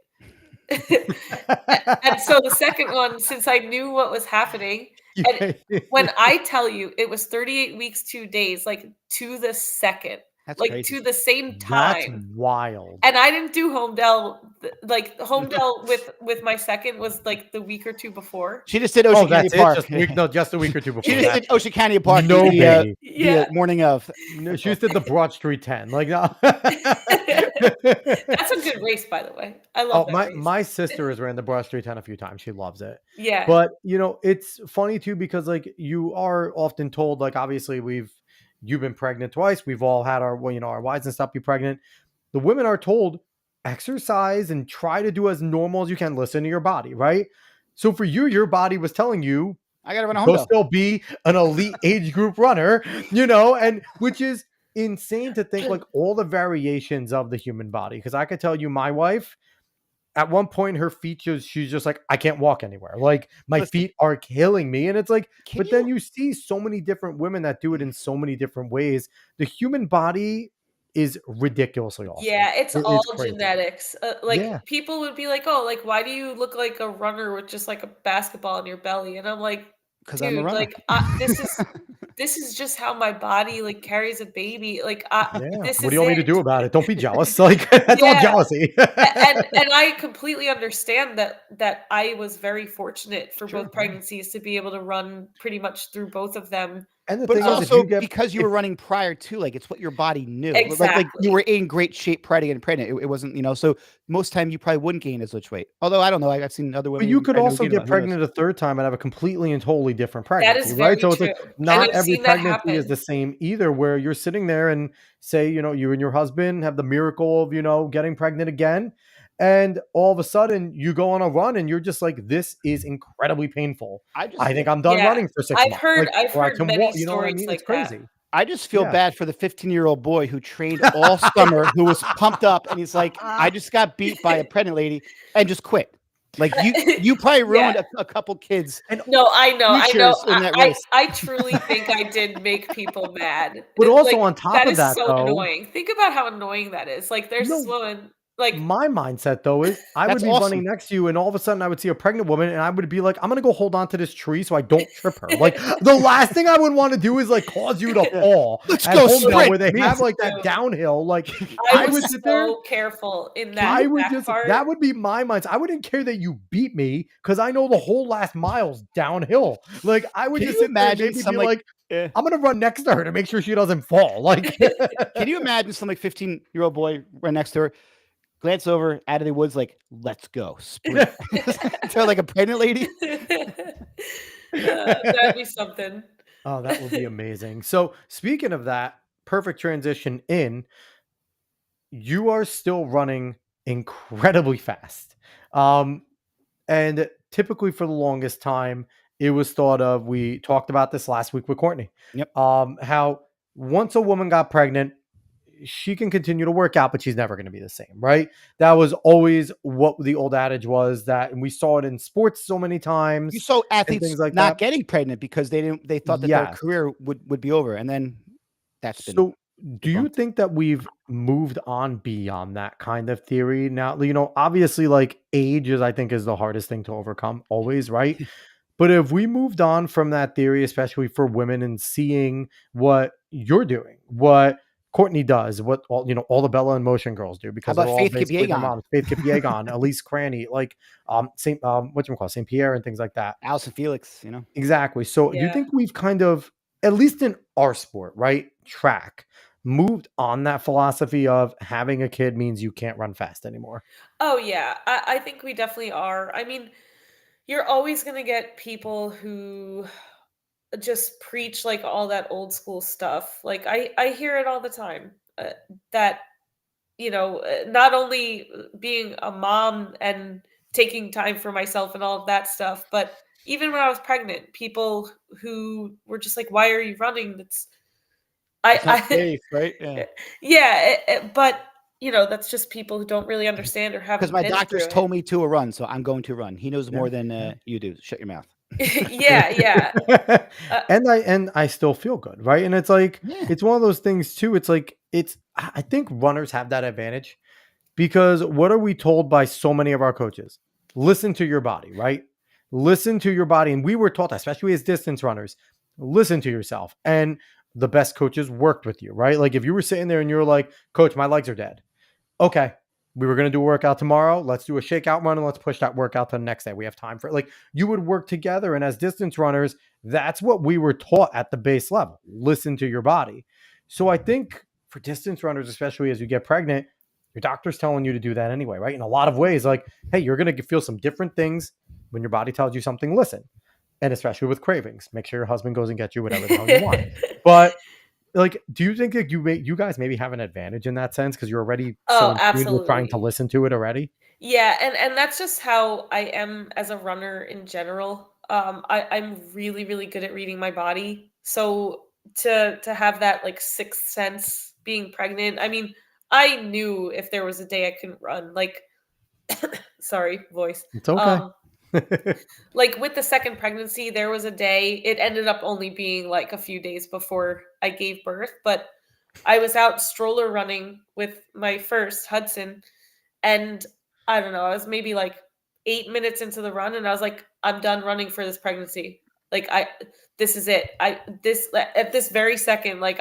And so the second one, since I knew what was happening, and when I tell you it was 38 weeks, 2 days, like to the second, That's like crazy. to the same That's time. wild. And I didn't do Homedale, like Homedale with my second was like the week or two before. She just did Oh, Ocean County that's it? Park. Just a week? No, just a week or two She before just that. did Ocean County Park No, the Yeah. morning of. No, she just did the Broad Street 10. Like, no. That's a good race, by the way. I love Oh, that my race. my sister has ran the Broad Street 10 a few times. She loves it. Yeah. But, it's funny too because like you are often told like obviously you've been pregnant twice. We've all had our our wives and stuff be pregnant. The women are told exercise and try to do as normal as you can. Listen to your body, right? So for you, your body was telling you I gotta run home go though. still be an elite age group runner, and which is insane to think like all the variations of the human body. Because I could tell you, my wife, at one point, her features, she's just like, I can't walk anywhere. Like my Listen, feet are killing me. And it's like, can but then you? you see so many different women that do it in so many different ways. The human body is ridiculously awesome. Yeah, it's all It's crazy. genetics. Yeah. Like people would be like, "Oh, like why do you look like a runner with just like a basketball in your belly?" And I'm like, Because I'm a "Dude, runner. like this is just how my body like carries a baby. Like Yeah. this What do is you want me it." to do about it? Don't be jealous. Like that's all Yeah, jealousy. and I completely understand that I was very fortunate for Sure. both pregnancies to be able to run pretty much through both of them. And the But it's thing is, if you also get because you if were running prior to, like, it's what your body knew. Like you Exactly. were in great shape prior to getting pregnant. It wasn't, so most time you probably wouldn't gain as much weight. Although I don't know. I've seen other but women you getting could pregnant who also gained a get lot. Who knows? pregnant a third time and have a completely and totally different That pregnancy, is right? very So it's like true, and not I've every seen that pregnancy is happen. the same either, where you're sitting there and say, you and your husband have the miracle of, getting pregnant again. And all of a sudden you go on a run and you're just like, this is incredibly painful. I just I think feel I'm done Yeah, running for six I've months. heard Like, I've or I heard can many walk, you know what I stories mean? It's like that. crazy. I just feel Yeah. bad for the 15-year-old boy who trained all summer, who was pumped up, and he's like, I just got beat by a pregnant lady and just quit. Like you probably Yeah. ruined a couple kids' And No, I know. futures in that I race. I truly think I did make people mad. but also Like, on top that of is that so though, annoying. Think about how annoying that is. Like, there's this no, woman, like my mindset though is I would That's be running awesome. next to you and all of a sudden I would see a pregnant woman and I would be like, I'm gonna go hold on to this tree so I don't trip her. Like the last thing I would want to do is like cause you to Yeah. fall Let's at go Homedale sprint. where they Me and have like that so downhill. Like I I was would sit there. so careful in Can that I you would back just part. that would be my mindset. I wouldn't care that you beat me because I know the whole last mile's downhill. Like I would can just you sit there and imagine maybe some be like like, eh, I'm gonna run next to her to make sure she doesn't fall. Like can you imagine some like 15-year-old boy right next to her, glance over out of the woods, like, let's go, sprint. To like a pregnant lady. That'd be something. Oh, that would be amazing. So, speaking of that, perfect transition in, you are still running incredibly fast. Um, and typically for the longest time, it was thought of, we talked about this last week with Courtney, Yep. how once a woman got pregnant, she can continue to work out, but she's never going to be the same, right? That was always what the old adage was, that, and we saw it in sports so many You times saw and athletes things like not that. getting pregnant because they thought that their Yes. career would be over, and then that's been So, do you debunked. think that we've moved on beyond that kind of theory now? Obviously, like age is, I think, is the hardest thing to overcome, always, right? But if we moved on from that theory, especially for women, and seeing what you're doing, what Courtney does, what all the Bella and Motion girls do, How because they're about all Faith basically their Kipyegon, moms, Faith Kipyegon, Elise Cranny, like Saint Saint Pierre and things like that. Allison Felix? Exactly. So do you Yeah. think we've kind of, at least in our sport, right, track, moved on that philosophy of having a kid means you can't run fast anymore? Oh, yeah. I think we definitely are. I mean, you're always gonna get people who just preach like all that old school stuff. Like I hear it all the time. That not only being a mom and taking time for myself and all of that stuff, but even when I was pregnant, people who were just like, "Why are you running?" That's It's not I safe, right? Yeah. yeah, but that's just people who don't really understand or Because haven't my been doctors through it. told me to run, so I'm going to run. He knows Yeah. more than Yeah. you do. Shut your mouth. Yeah, yeah. Uh, And I still feel good, right? And it's like, Yeah. it's one of those things too. It's like, I think runners have that advantage because what are we told by so many of our coaches? Listen to your body, right? Listen to your body. And we were taught that, especially as distance runners, listen to yourself. And the best coaches worked with you, right? Like if you were sitting there and you're like, Coach, my legs are dead. Okay, we were going to do a workout tomorrow. Let's do a shakeout run and let's push that workout to the next day. We have time for it. Like you would work together. And as distance runners, that's what we were taught at the base level. Listen to your body. So I think for distance runners, especially as you get pregnant, your doctor's telling you to do that anyway, right? In a lot of ways, like, hey, you're going to feel some different things when your body tells you something, listen. And especially with cravings, make sure your husband goes and gets you whatever the hell you want. But like, do you think that you guys maybe have an advantage in that sense because you're already so oh, in tune with trying to absolutely. listen to it already? Yeah, and that's just how I am as a runner in general. I'm really, really good at reading my body. So to have that like sixth sense being pregnant, I mean, I knew if there was a day I couldn't run, like sorry, voice. It's okay. Um, like with the second pregnancy, there was a day, it ended up only being like a few days before I gave birth, but I was out stroller running with my first Hudson, and I don't know, I was maybe like 8 minutes into the run, and I was like, I'm done running for this pregnancy. Like this is it. This at this very second, like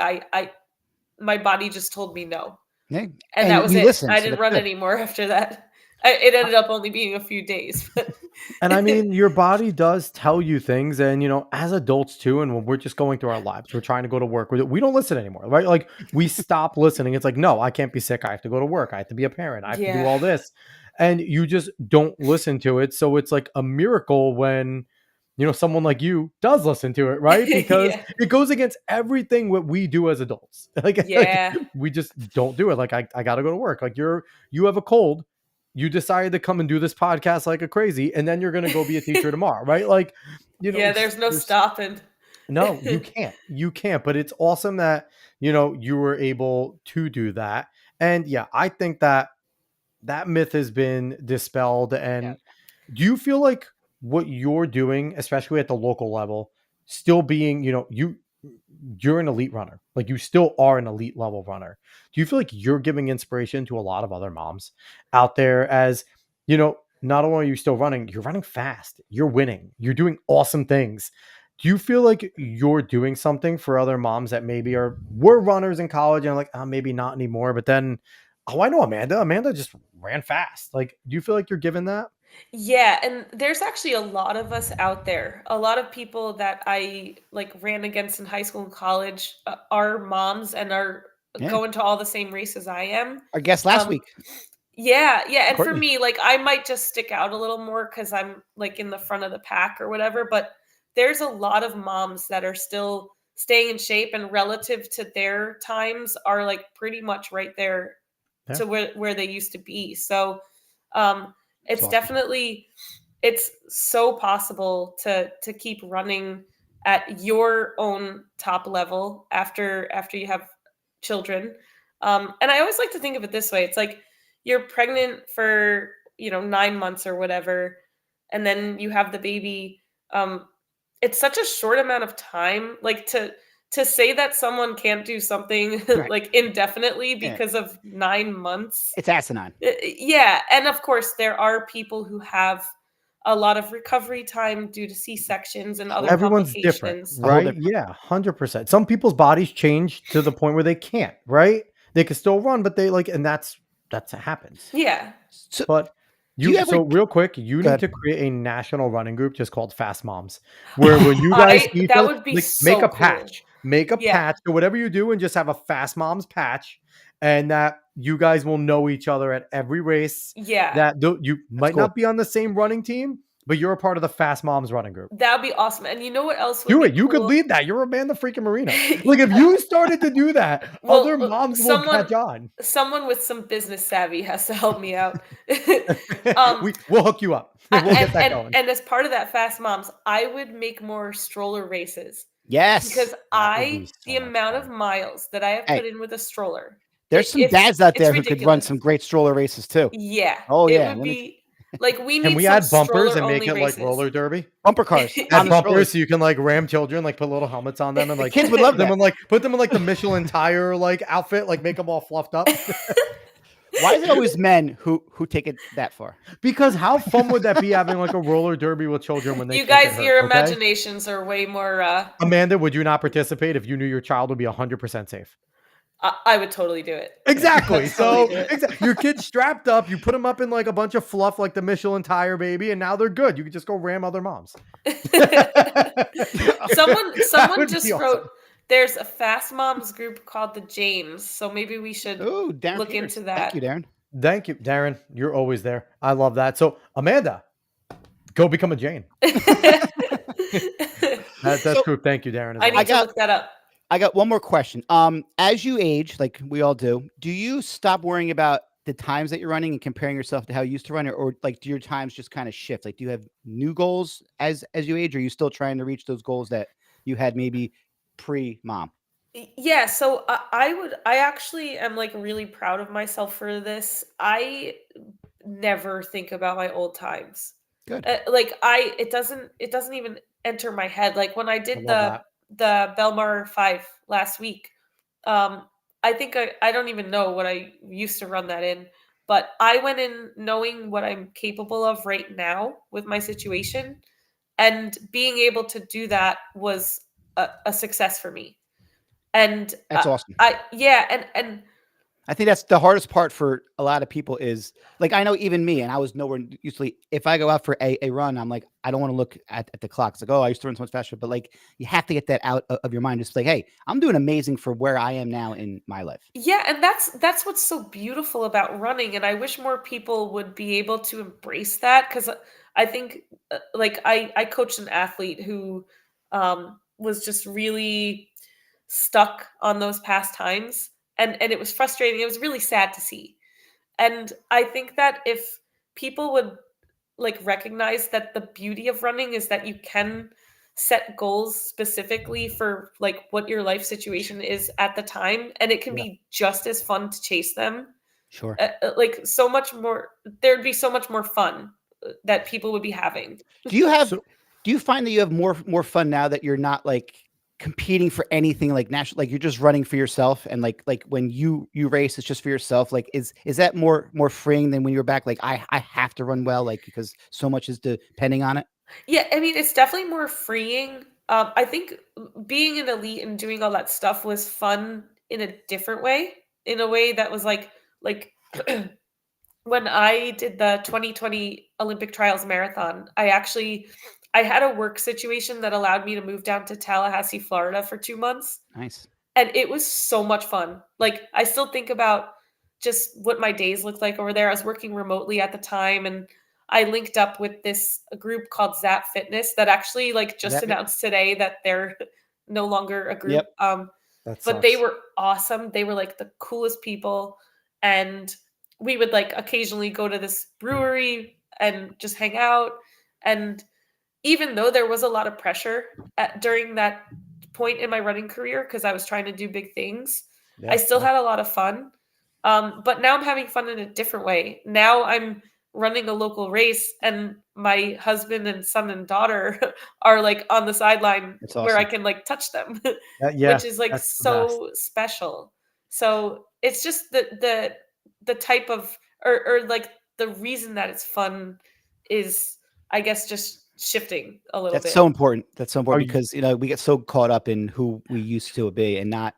my body just told me no, Yeah. and that And was you it. listen, I so didn't that's run good. anymore after that. It ended up only being a few days, but And I mean, your body does tell you things, and as adults too, and when we're just going through our lives, we're trying to go to work, we don't listen anymore, right? Like we stop listening. It's like, no, I can't be sick. I have to go to work. I have to be a parent. I have to do yeah, all this, and you just don't listen to it. So it's like a miracle when someone like you does listen to it, right? Because yeah, it goes against everything what we do as adults. Like yeah, we just don't do it. Like I got to go to work. Like you have a cold, you decided to come and do this podcast like a crazy, and then you're going to go be a teacher tomorrow, right? Like, yeah. There's no there's stopping. no, you can't, but it's awesome that, you were able to do that. And yeah, I think that that myth has been dispelled. Yeah. And do you feel like what you're doing, especially at the local level, still being, you're an elite runner. Like you still are an elite level runner. Do you feel like you're giving inspiration to a lot of other moms out there as, not only are you still running, you're running fast, you're winning, you're doing awesome things. Do you feel like you're doing something for other moms that maybe were runners in college and are like, oh, maybe not anymore, but then, oh, I know Amanda. Amanda just ran fast. Like, do you feel like you're giving that? Yeah, and there's actually a lot of us out there. A lot of people that I like ran against in high school and college are moms and are Yeah. going to all the same races I am. Our guest last Um, week, yeah, yeah, and for Courtney. me, like I might just stick out a little more because I'm like in the front of the pack or whatever. But there's a lot of moms that are still staying in shape and relative to their times are like pretty much right there Yeah. to where they used to be. So um That's it's awesome. definitely it's so possible to keep running at your own top level after you have children. And I always like to think of it this way. It's like you're pregnant for 9 months or whatever, and then you have the baby. It's such a short amount of time, like to say that someone can't do something Right. like indefinitely Yeah. because of 9 months. It's asinine. Yeah, and of course there are people who have a lot of recovery time due to C-sections and other Sure. Everyone's different, complications. A whole right? different. Yeah, 100%. Some people's bodies change to the point where they can't, right? They can still run, but they and that's happens. Yeah. So, But do you ever? so real quick, you Go need ahead. to create a national running group just called Fast Moms, where when you guys see each That other, would be like make so a cool. patch, Yeah. or whatever you do, and just have a Fast Moms patch, and that you guys will know each other at every race. Yeah. That you That's might cool. not be on the same running team, but you're a part of the Fast Moms running group. That would be awesome. And you know what else would Do be it. You could cool? lead that. You're Amanda freaking Marino. Like if you started to do that, Well, other moms will catch on. someone with some business savvy has to help me out. We'll hook you up. We'll get that and going. and as part of that Fast Moms, I would make more stroller races Yes. because That would be the so much amount fun. of miles that I have Hey, put in with a stroller. there's some It's dads out there who could run ridiculous. some great stroller races too. Yeah. Oh It yeah. would Let me be like we Can need we some add bumpers stroller and make only it like races. roller derby? bumper cars on Add the bumpers strollers. so you can like ram children, like put little helmets on them and like Kids would love that. put them in like the Michelin tire like outfit, like make them all fluffed up. Why is it always men who take it that far? Because how fun would that be having like a roller derby with children when they You can't get guys, hurt, your okay? imaginations are way more Amanda, would you not participate if you knew your child would be 100% safe? I would totally do it. Exactly. So Totally do your kid's strapped up, you put them up in like a bunch of fluff like the Michelin tire baby, and now they're good. You can just go ram other moms. Someone would just be awesome. wrote there's a Fast Moms group called the James, so maybe we should Oh, Darren look Peters. into that. Thank you, Darren. Thank you, Darren. You're always there. I love that. So Amanda, go become a Jane. That's So- true. Thank you, Darren. as I well. need to look that up. I got one more question. As you age, like we all do you stop worrying about the times that you're running and comparing yourself to how you used to run, or like do your times just kind of shift? Like, do you have new goals as you age, or are you still trying to reach those goals that you had maybe pre-mom? Yeah, so I actually am like really proud of myself for this. I never think about my old times. Good. Like it doesn't even enter my head. Like when I I did love that. the Belmar 5 last week, um I think I don't even know what I used to run that in, but I went in knowing what I'm capable of right now with my situation, and being able to do that was a success for me. And That's awesome. I yeah, and I think that's the hardest part for a lot of people is like, I know even me, and I was nowhere usually, if I go out for a run, I'm like, I don't want to look at the clock. It's like, oh, I used to run so much faster. But like, you have to get that out of your mind. Just like, hey, I'm doing amazing for where I am now in my life. yeah, and that's what's so beautiful about running, and I wish more people would be able to embrace that, cuz I think like I coached an athlete who was just really stuck on those past times, and it was frustrating. It was really sad to see. And I think that if people would like recognize that the beauty of running is that you can set goals specifically for like what your life situation is at the time, and it can Yeah, be just as fun to chase them. sure. Like so much more, there'd be so much more fun that people would be having. Do you have So do you find that you have more fun now that you're not like competing for anything like national, like you're just running for yourself, and like when you race, it's just for yourself? Like, is that more freeing than when you were back? Like, I have to run well, like because so much is depending on it. Yeah, I mean, it's definitely more freeing. I think being an elite and doing all that stuff was fun in a different way, in a way that was like when I did the 2020 Olympic Trials marathon, I had a work situation that allowed me to move down to Tallahassee, Florida for 2 months, Nice. and it was so much fun. Like I still think about just what my days looked like over there. I was working remotely at the time, and I linked up with this group called Zap Fitness that actually like just That announced today that they're no longer a group. Yep. that But they sucks. were awesome. They were like the coolest people, and we would like occasionally go to this brewery and just hang out. And even though there was a lot of pressure during that point in my running career because I was trying to do big things, I Yeah, still had a lot of fun. But now I'm having fun in a different way. Now I'm running a local race, and my husband and son and daughter are like on the sideline That's where I awesome. can like touch them, yeah, which is like that's the best. so special. So it's just the type of or like the reason that it's fun is, I guess, just shifting a little That's bit. so important. That's so Are important you, because we get so caught up in who we used to be and not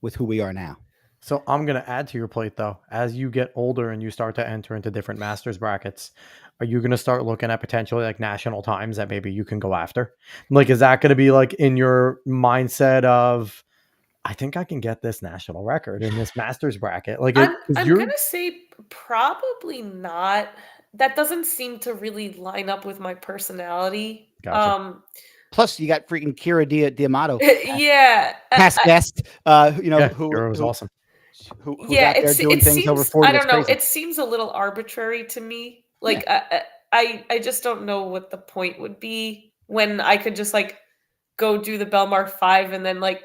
with who we are now. so I'm gonna add to your plate though. As you get older and you start to enter into different masters brackets, are you gonna start looking at potentially like national times that maybe you can go after? Like, is that gonna be like in your mindset of I think I can get this national record in this masters bracket? Like it because I'm you're gonna say probably not. That doesn't seem to really line up with my personality. gotcha. Plus, you got freaking Kira Diamato, Yeah, past guest, Yeah, Euro was awesome. who's yeah. out there doing It things over seems, I 40. That's don't know. crazy. It seems a little arbitrary to me. Yeah, Like I just don't know what the point would be when I could just like go do the Belmar 5 and then like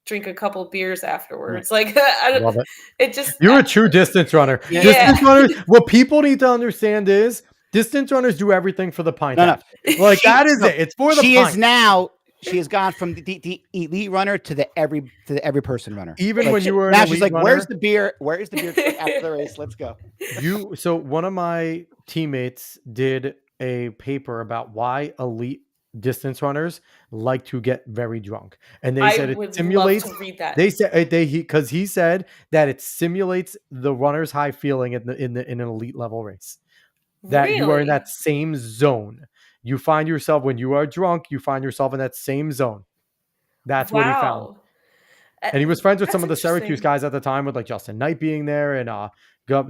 drink a couple beers right. afterwards. Like I don't. Love it. It just You're a true distance runner. Yeah. yeah. Distance runners, what people need to understand is distance runners do everything for the pint No, no. after. Like that is No, it. It's for the she is pint. now. She has gone from the elite runner to the every person runner. Even Like when you were an now, she's elite like, "Where's runner, the beer? Where's the beer truck after the race? Let's go." so one of my teammates did a paper about why elite distance runners like to get very drunk. And they I said it would love simulates to read that. they said because he said that it simulates the runner's high feeling in an elite level race. That you are in Really? that same zone. You find yourself when you are drunk, you find yourself in that same zone. That's what he found. Wow. And he was friends with That's some of the Syracuse interesting. guys at the time, with like Justin Knight being there, and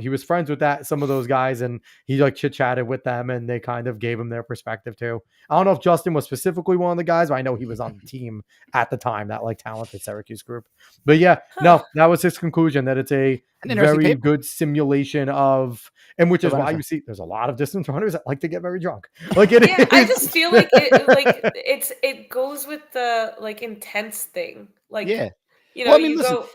he was friends with some of those guys, and he like chit chatted with them, and they kind of gave him their perspective too. I don't know if Justin was specifically one of the guys, but I know he was on the team at the time, that like talented Syracuse group. But yeah, Huh. no, that was his conclusion, that it's a An interesting very paper. good simulation of, and which The is why you Renaissance. see there's a lot of distance runners that like to get very drunk. Like it Yeah, I is. just feel like it goes with the like intense thing. Like, Yeah. you Well, know, I mean, you listen, go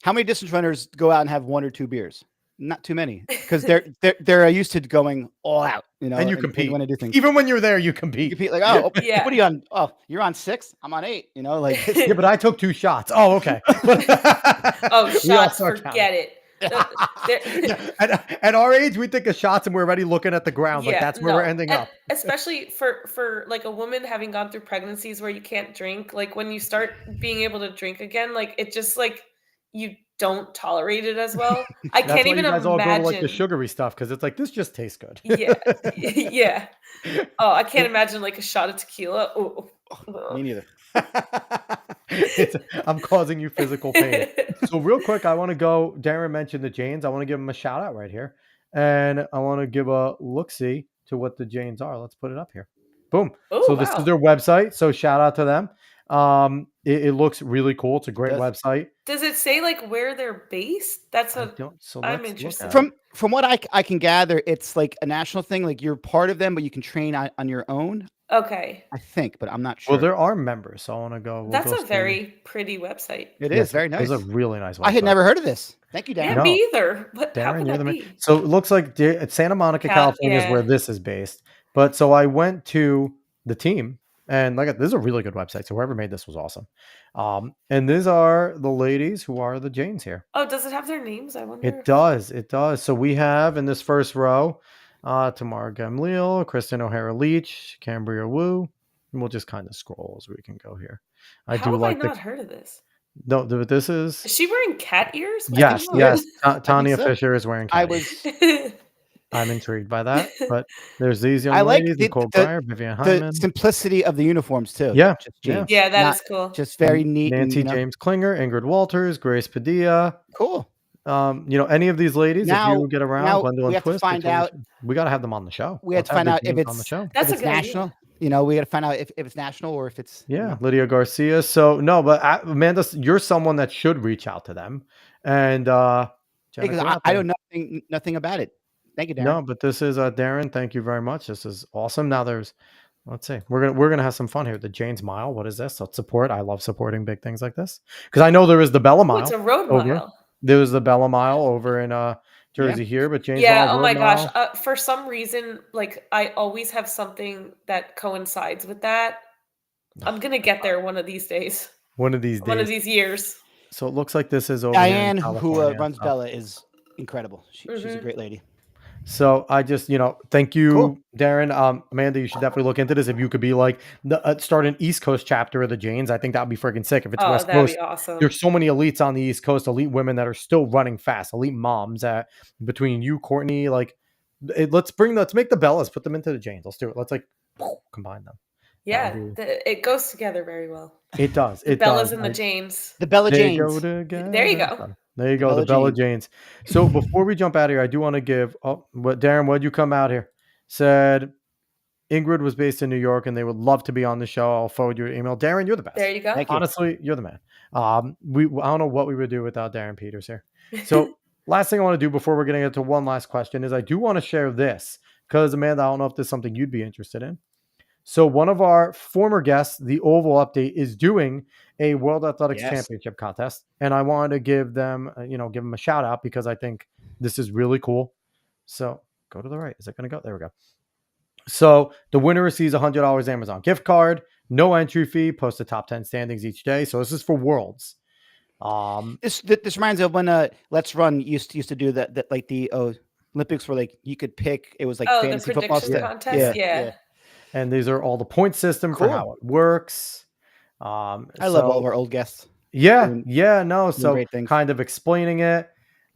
how many distance runners go out and have 1 or 2 beers? Not too many, because they're used to going all out, And you and compete. when they do things. Even when you're there, you You compete. compete like, oh, what Yeah. are you on? Oh, you're on 6. I'm on 8. Like Yeah, but I took 2 shots. Oh, okay. Oh, We all shots, start counting. forget it. Yeah, at our age, we think of shots and we're already looking at the ground. Like Yeah, that's where we're no. ending And up. especially for like a woman having gone through pregnancies where you can't drink, like when you start being able to drink again, like it just like you don't tolerate it as well. I That's can't why you even guys all go to like the imagine. sugary stuff, because it's like this just tastes good. Yeah. Yeah. Oh, I can't imagine like a shot of tequila. Oh. me neither. I'm causing you physical pain. So real quick, I want to go. Darren mentioned the Janes. I want to give them a shout out right here, and I want to give a look see to what the Janes are. Let's put it up here. Boom. Oh, So this is wow. their website. So shout out to them. It looks really cool. It's a great does. website. Does it say like where they're based? That's I what don't. So I'm let's look interested at it. From what I can gather, it's like a national thing. Like you're part of them, but you can train on your own. Okay. I think, but I'm not Well, sure. there are members, so I want to go. We'll That's go a see. very pretty website. It Yes, is very it nice. is a really nice website. I had never heard of this. Thank you, Yeah, Darren. me either. But how Darren, could you're the that man. be? So it looks like Santa Monica, California is where Yeah. this is based. But so I went to the team, and like this is a really good website. So whoever made this was awesome. And these are the ladies who are the Janes here. Oh, does it have their names? I wonder. It does. It does. So we have in this first row, Tamara Gamliel, Kristen O'Hara Leach, Cambria Wu. And we'll just kind of scroll as we can go here. I How do have like I not heard of this? no, this is Is she wearing cat ears? What's yes, going on? yes. Tanya so. Fisher is wearing I cat ears. was. I'm intrigued by that. But there's these I young like ladies, Nicole the Breyer, Vivian the Hyman. simplicity of the uniforms too. Yeah, Just yeah. jeans. Yeah, that Not is cool. just very neat. Nancy And, James Klinger, Ingrid Walters, Grace Padilla. cool. Any of these ladies, if Now- you get around, now Gwendolyn we have to Twist, find Victoria out- Smith, we got to have them on the show. We have Let's to find the out if Janes on the it's show. That's if a it's good idea. national. We got to find out if it's national or if it's Yeah, Lydia Garcia. So no, but Amanda, you're someone that should reach out to them. And because Jenna I Clapton. know nothing about it. Thank you, Darren. No, but this is Darren. Thank you very much. This is awesome. Now let's see. We're gonna have some fun here. The Janes Mile. What is this? Let's support. I love supporting big things like this because I know there is the Bella Oh, Mile. it's a road over. mile. There was the Bella Mile over in Jersey here, but James Yeah. Mile, Oh Road my gosh. Mile. For some reason, like I always have something that coincides with that. I'm gonna get there one of these days. One of these days. One of these years. So it looks like this is over Diane, here in who California. runs Bella, is incredible. She's a great lady. So I just, thank you, Cool. Darren. Amanda, you should definitely look into this. If you could be like start an East Coast chapter of the Janes, I think that'd be freaking sick. If it's West that'd Coast, be awesome. there's so many elites on the East Coast, elite women that are still running fast, elite moms between you, Courtney, like let's make the Bellas, put them into the Janes. Let's do it. Let's combine them. Yeah, it goes together very well. It does. The It Bellas does. and the Janes. The Bella They Janes. go together. There you go. There you go. The Bella Janes. So before we jump out of here, I do want to give Darren, what'd you come out here? Said Ingrid was based in New York and they would love to be on the show. I'll forward you an email. Darren, you're the best. There you go. Thank you. Honestly, you're the man. I don't know what we would do without Darren Peters here. So last thing I want to do before we're getting into one last question is I do want to share this because Amanda, I don't know if this is something you'd be interested in. So one of our former guests, the Oval Update, is doing a World Athletics Championship contest, and I wanted to give them, give them a shout out because I think this is really cool. So go to the right. Is it going to go? There we go. So the winner receives $100 Amazon gift card, no entry fee, post the top 10 standings each day. So this is for Worlds. This reminds me of when Let's Run used to do that like the Olympics where like you could pick. It was like fantasy the football prediction contest. Yeah. And these are all the point system for how it works. I love all of our old guests. So kind of explaining it.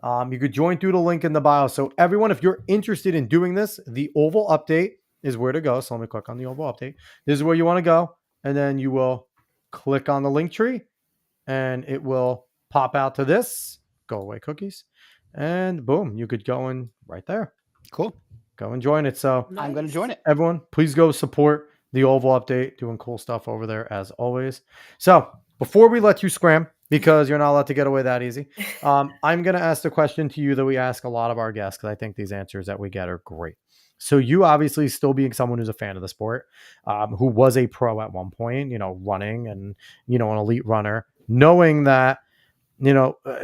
You could join through the link in the bio. So everyone, if you're interested in doing this, the Oval Update is where to go. So let me click on the Oval Update. This is where you want to go. And then you will click on the link tree and it will pop out to this. Go away cookies. And boom, you could go in right there. Cool. Go and join it. So I'm going to join it. everyone, please go support the Oval Update, doing cool stuff over there as always. So before we let you scram, because you're not allowed to get away that easy, I'm going to ask the question to you that we ask a lot of our guests, because I think these answers that we get are great. So you obviously still being someone who's a fan of the sport, who was a pro at one point, running and, an elite runner, knowing that,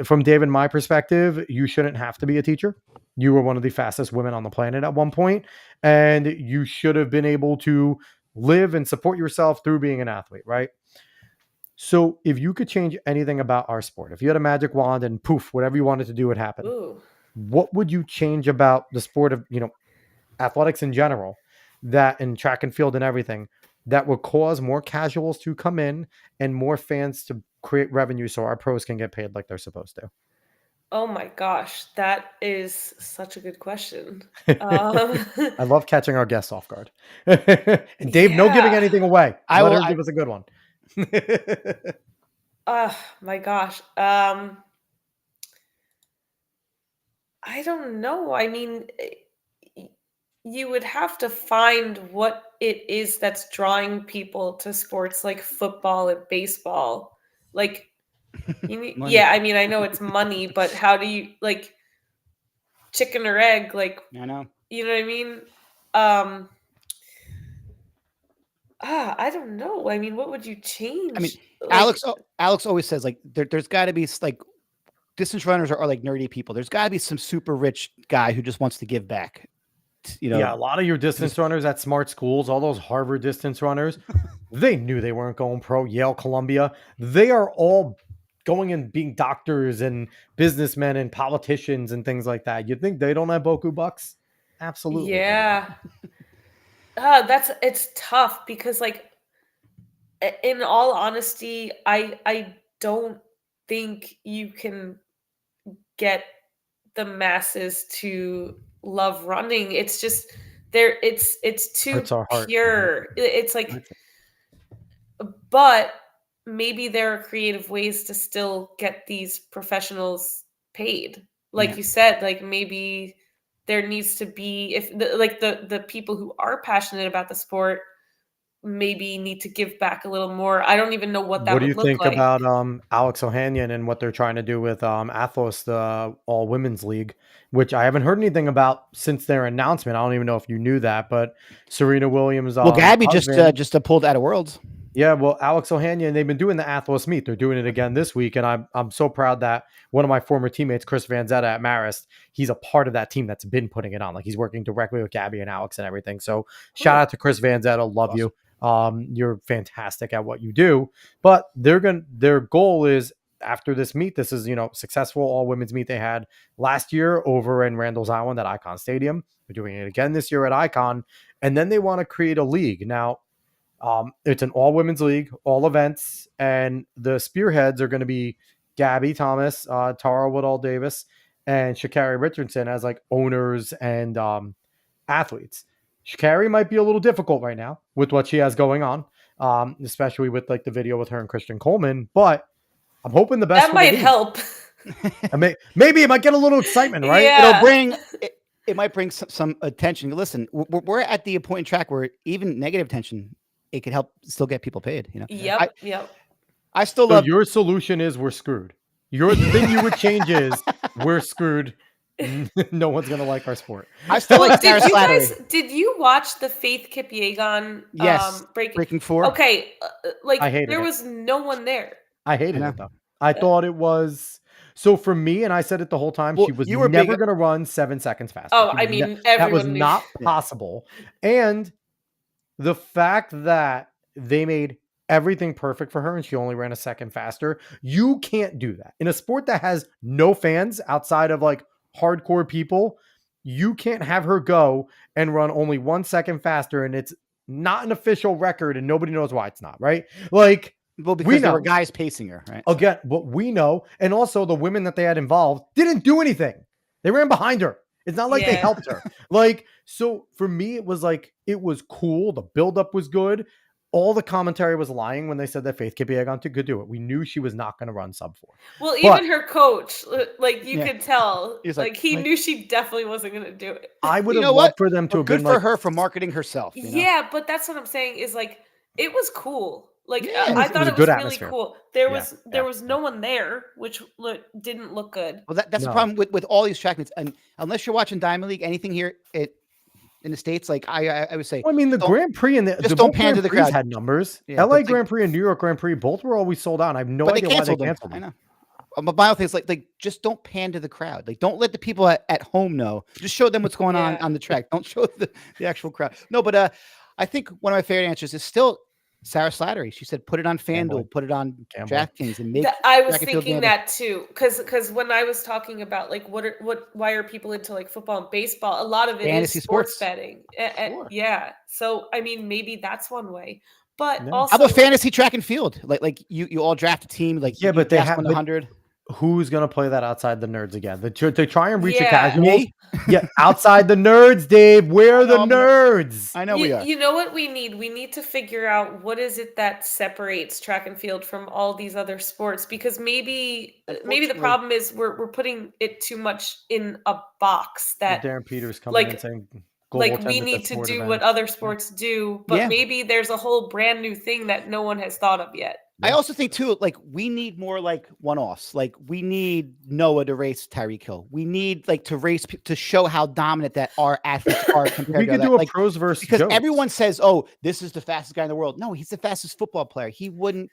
from Dave and my perspective, you shouldn't have to be a teacher. You were one of the fastest women on the planet at one point, and you should have been able to live and support yourself through being an athlete, right? So if you could change anything about our sport, if you had a magic wand and poof, whatever you wanted to do would happen, what would you change about the sport of, athletics in general, that in track and field and everything, that would cause more casuals to come in and more fans to create revenue so our pros can get paid like they're supposed to? Oh my gosh, that is such a good question. I love catching our guests off guard. And Dave, no giving anything away. Let her give us a good one. My gosh. I don't know. I mean, you would have to find what it is that's drawing people to sports like football and baseball. Like, I mean, I know it's money, but how do you, like, chicken or egg? Like, I know. You know what I mean? I don't know. I mean, what would you change? I mean, like, Alex always says, like, there's got to be, like, distance runners are like nerdy people. There's got to be some super rich guy who just wants to give back. Yeah, a lot of your distance runners at smart schools, all those Harvard distance runners, they knew they weren't going pro. Yale, Columbia, they are all going and being doctors and businessmen and politicians and things like that. You think they don't have Boku bucks? Absolutely. Yeah. It's tough because, like, in all honesty, I don't think you can get the masses to love running. It's just it's too pure. It's like, but maybe there are creative ways to still get these professionals paid. Like you said, like, maybe there needs to be, if the people who are passionate about the sport maybe need to give back a little more. I don't even know what that would look like. What do you think about Alex Ohanian and what they're trying to do with Athlos, the all women's league, which I haven't heard anything about since their announcement. I don't even know if you knew that, but Serena Williams. Well, Gabby just pulled out of Worlds. Yeah, well, Alex Ohanian, they've been doing the Athlos meet. They're doing it again this week, and I'm so proud that one of my former teammates, Chris Vanzetta at Marist, he's a part of that team that's been putting it on. Like, he's working directly with Gabby and Alex and everything. So shout out to Chris Vanzetta. Love you. You're fantastic at what you do. But their goal is, after this meet, this is, successful all women's meet they had last year over in Randall's Island at Icon Stadium. They're doing it again this year at Icon, and then they want to create a league. Now, it's an all women's league, all events, and the spearheads are going to be Gabby Thomas, Tara Woodall Davis, and Sha'Carri Richardson as like owners and athletes. Sha'Carri might be a little difficult right now with what she has going on, especially with like the video with her and Christian Coleman, but I'm hoping the best. That might help. Maybe it might get a little excitement, right? Yeah. It might bring some attention. Listen, we're at the point in track where even negative attention, it could help still get people paid. Yep. I still love. Your solution is we're screwed. Your thing you would change is we're screwed. No one's gonna like our sport. I still like Sarah Slattery. Did you watch the Faith Kipyegon? Yes. Breaking 4. Okay, I hated there it. was no one there. I hated it though. I thought it was. So for me, and I said it the whole time, she was never going to run 7 seconds faster. Oh, I mean, that was not possible. And the fact that they made everything perfect for her and she only ran a second faster, you can't do that. In a sport that has no fans outside of like hardcore people, you can't have her go and run only 1 second faster, and it's not an official record and nobody knows why it's not, right? Like, well, because there were guys pacing her, right? Again, what we know, and also the women that they had involved didn't do anything. They ran behind her. It's not like they helped her. Like, so for me, it was like, it was cool. The buildup was good. all the commentary was lying when they said that Faith Kipyegon could do it. We knew she was not going to run sub 4. Well, But even her coach, like you Yeah. could tell, He's like he knew she definitely wasn't going to do it. I would You have know loved what? for them to But have good been for like, her for marketing herself. You know? Yeah, but that's what I'm saying is like it was cool. Like Yeah. I it thought was a it was good really atmosphere. cool. There Yeah, was no one there, which didn't look good. Well, that's the No. problem with all these track meets. And unless you're watching Diamond League, anything here in the States, like I would say, Well, I mean, the don't- Grand Prix and just the don't both pan to Grand the Prix crowd. had numbers. Yeah, LA but it's like- Grand Prix and New York Grand Prix both were always sold out. I have no but they idea why they canceled them. canceled I them. know. But my whole thing is like just don't pan to the crowd. Like don't let the people at home know. Just show them what's going Yeah. on the track. Don't show the actual crowd. No, but I think one of my favorite answers is still Sarah Slattery. She said, "Put it on Gambling. FanDuel, put it on Gambling. DraftKings, and make." I was track and field thinking gamble." that too, because when I was talking about like why are people into like football and baseball? A lot of it Fantasy is sports sports. betting. Sure. Yeah, so I mean maybe that's one way, but Yeah. also How about fantasy track and field? Like you all draft a team. Like Yeah, you but they draft have- 100. Who's going to play that outside the nerds again? To try and reach a Yeah. casual. Me? Yeah, outside the nerds, Dave. Where are the know, I'm gonna- nerds? I know we are. You know what we need? We need to figure out what is it that separates track and field from all these other sports, because maybe the Unfortunately- problem is we're putting it too much in a box that Darren Peters coming like- in saying global like we attendance need at to sport do events. what other sports do, but Yeah. maybe there's a whole brand new thing that no one has thought of yet. I also think too, like we need more like one-offs. Like we need Noah to race Tyreek Hill. We need like to race to show how dominant that our athletes are compared We to could other- do a like, pros versus because Joes. everyone says, "Oh, this is the fastest guy in the world." No, he's the fastest football player. He wouldn't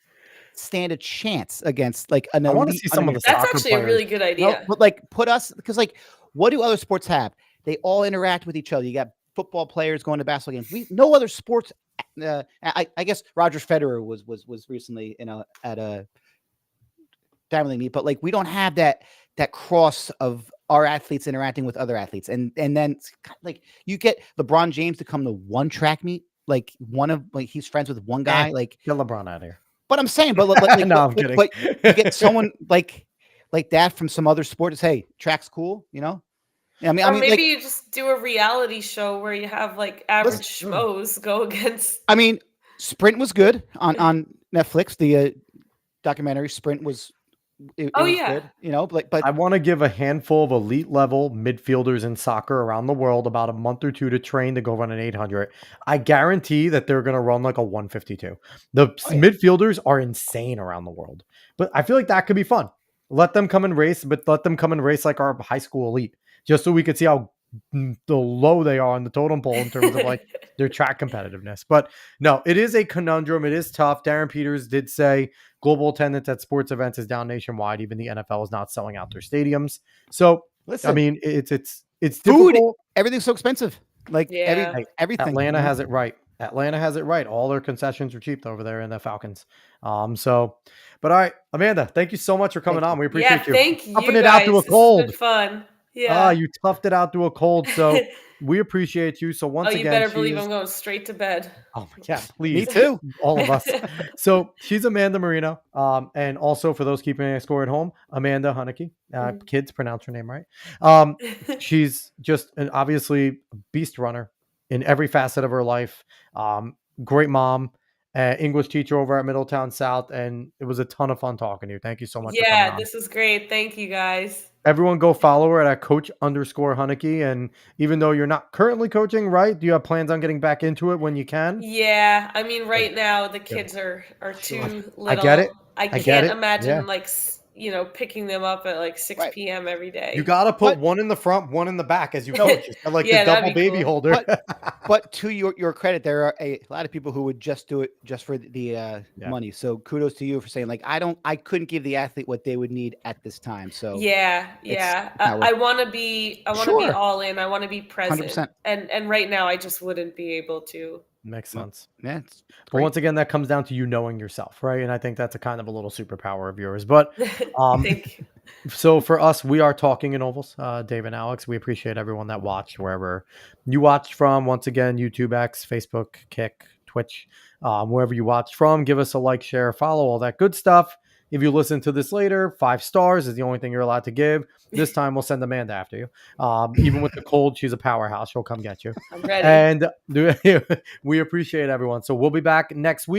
stand a chance against like an I want to elite see some of the underneath. That's soccer actually players. a really good No, idea. but like put us because like what do other sports have? They all interact with each other. You got football players going to basketball games. No other sports. I guess Roger Federer was recently at a Diamond League meet, but like we don't have that cross of our athletes interacting with other athletes, and then it's like you get LeBron James to come to one track meet, like he's friends with one guy, like. Get LeBron out of here. But I'm saying, but like, No, I'm kidding. But you get someone like that from some other sport to say track's cool, you know. I mean, Or maybe like, you just do a reality show where you have like average Listen- schmoes go against. I mean, Sprint was good on Netflix. The documentary Sprint was. It Oh, was yeah. good, you know, but I want to give a handful of elite level midfielders in soccer around the world about a month or two to train to go run an 800. I guarantee that they're going to run like a 152. The midfielders are insane around the world, but I feel like that could be fun. Let them come and race, but let them come and race like our high school elite, just so we could see how low they are on the totem pole in terms of like their track competitiveness. But no, it is a conundrum. It is tough. Darren Peters did say global attendance at sports events is down nationwide. Even the NFL is not selling out their stadiums. So, listen, I mean, it's food, difficult. everything's so expensive. Like Yeah. everything. Atlanta you know? has it right. Atlanta has it right. All their concessions are cheap over there in the Falcons. But all right, Amanda, thank you so much for coming Thank on. We Yeah, appreciate you. thank you Toughing guys. it out to a This has cold. been fun. Yeah. You toughed it out to a cold. So we appreciate you. So once Oh, you again, better she believe is- I'm going straight to bed. Oh my God, please. Me too. All of us. So she's Amanda Marino. And also for those keeping a score at home, Amanda Hunnicky. Kids pronounce her name right. She's just an obviously beast runner in every facet of her life. Great mom, English teacher over at Middletown South. And it was a ton of fun talking to you. Thank you so much. for coming Yeah, on. this is great. Thank you guys. Everyone go follow her at coach_Hunnicky. And even though you're not currently coaching, right? Do you have plans on getting back into it when you can? Yeah, I mean, right now the kids are too little. I get it. I get can't it. imagine Yeah. picking them up at like 6 Right. p.m. every day. You got to put But- one in the front, one in the back as you coach. It's like Yeah, the that'd double be baby cool. holder. But to your credit, there are a lot of people who would just do it just for the money. So kudos to you for saying like I couldn't give the athlete what they would need at this time. So Yeah. not I want to be Sure. all in. I want to be present. 100%. And right now I just wouldn't be able to. Makes sense. yeah, it's But great. once again, that comes down to you knowing yourself, right? And I think that's a kind of a little superpower of yours. But Thank you. so for us, we are talking in ovals, Dave and Alex. We appreciate everyone that watched wherever you watched from. Once again, YouTube, X, Facebook, Kick, Twitch, wherever you watched from. Give us a like, share, follow, all that good stuff. If you listen to this later, 5 stars is the only thing you're allowed to give. This time we'll send Amanda after you. Even with the cold, she's a powerhouse. She'll come get you. I'm ready. And we appreciate everyone. So we'll be back next week.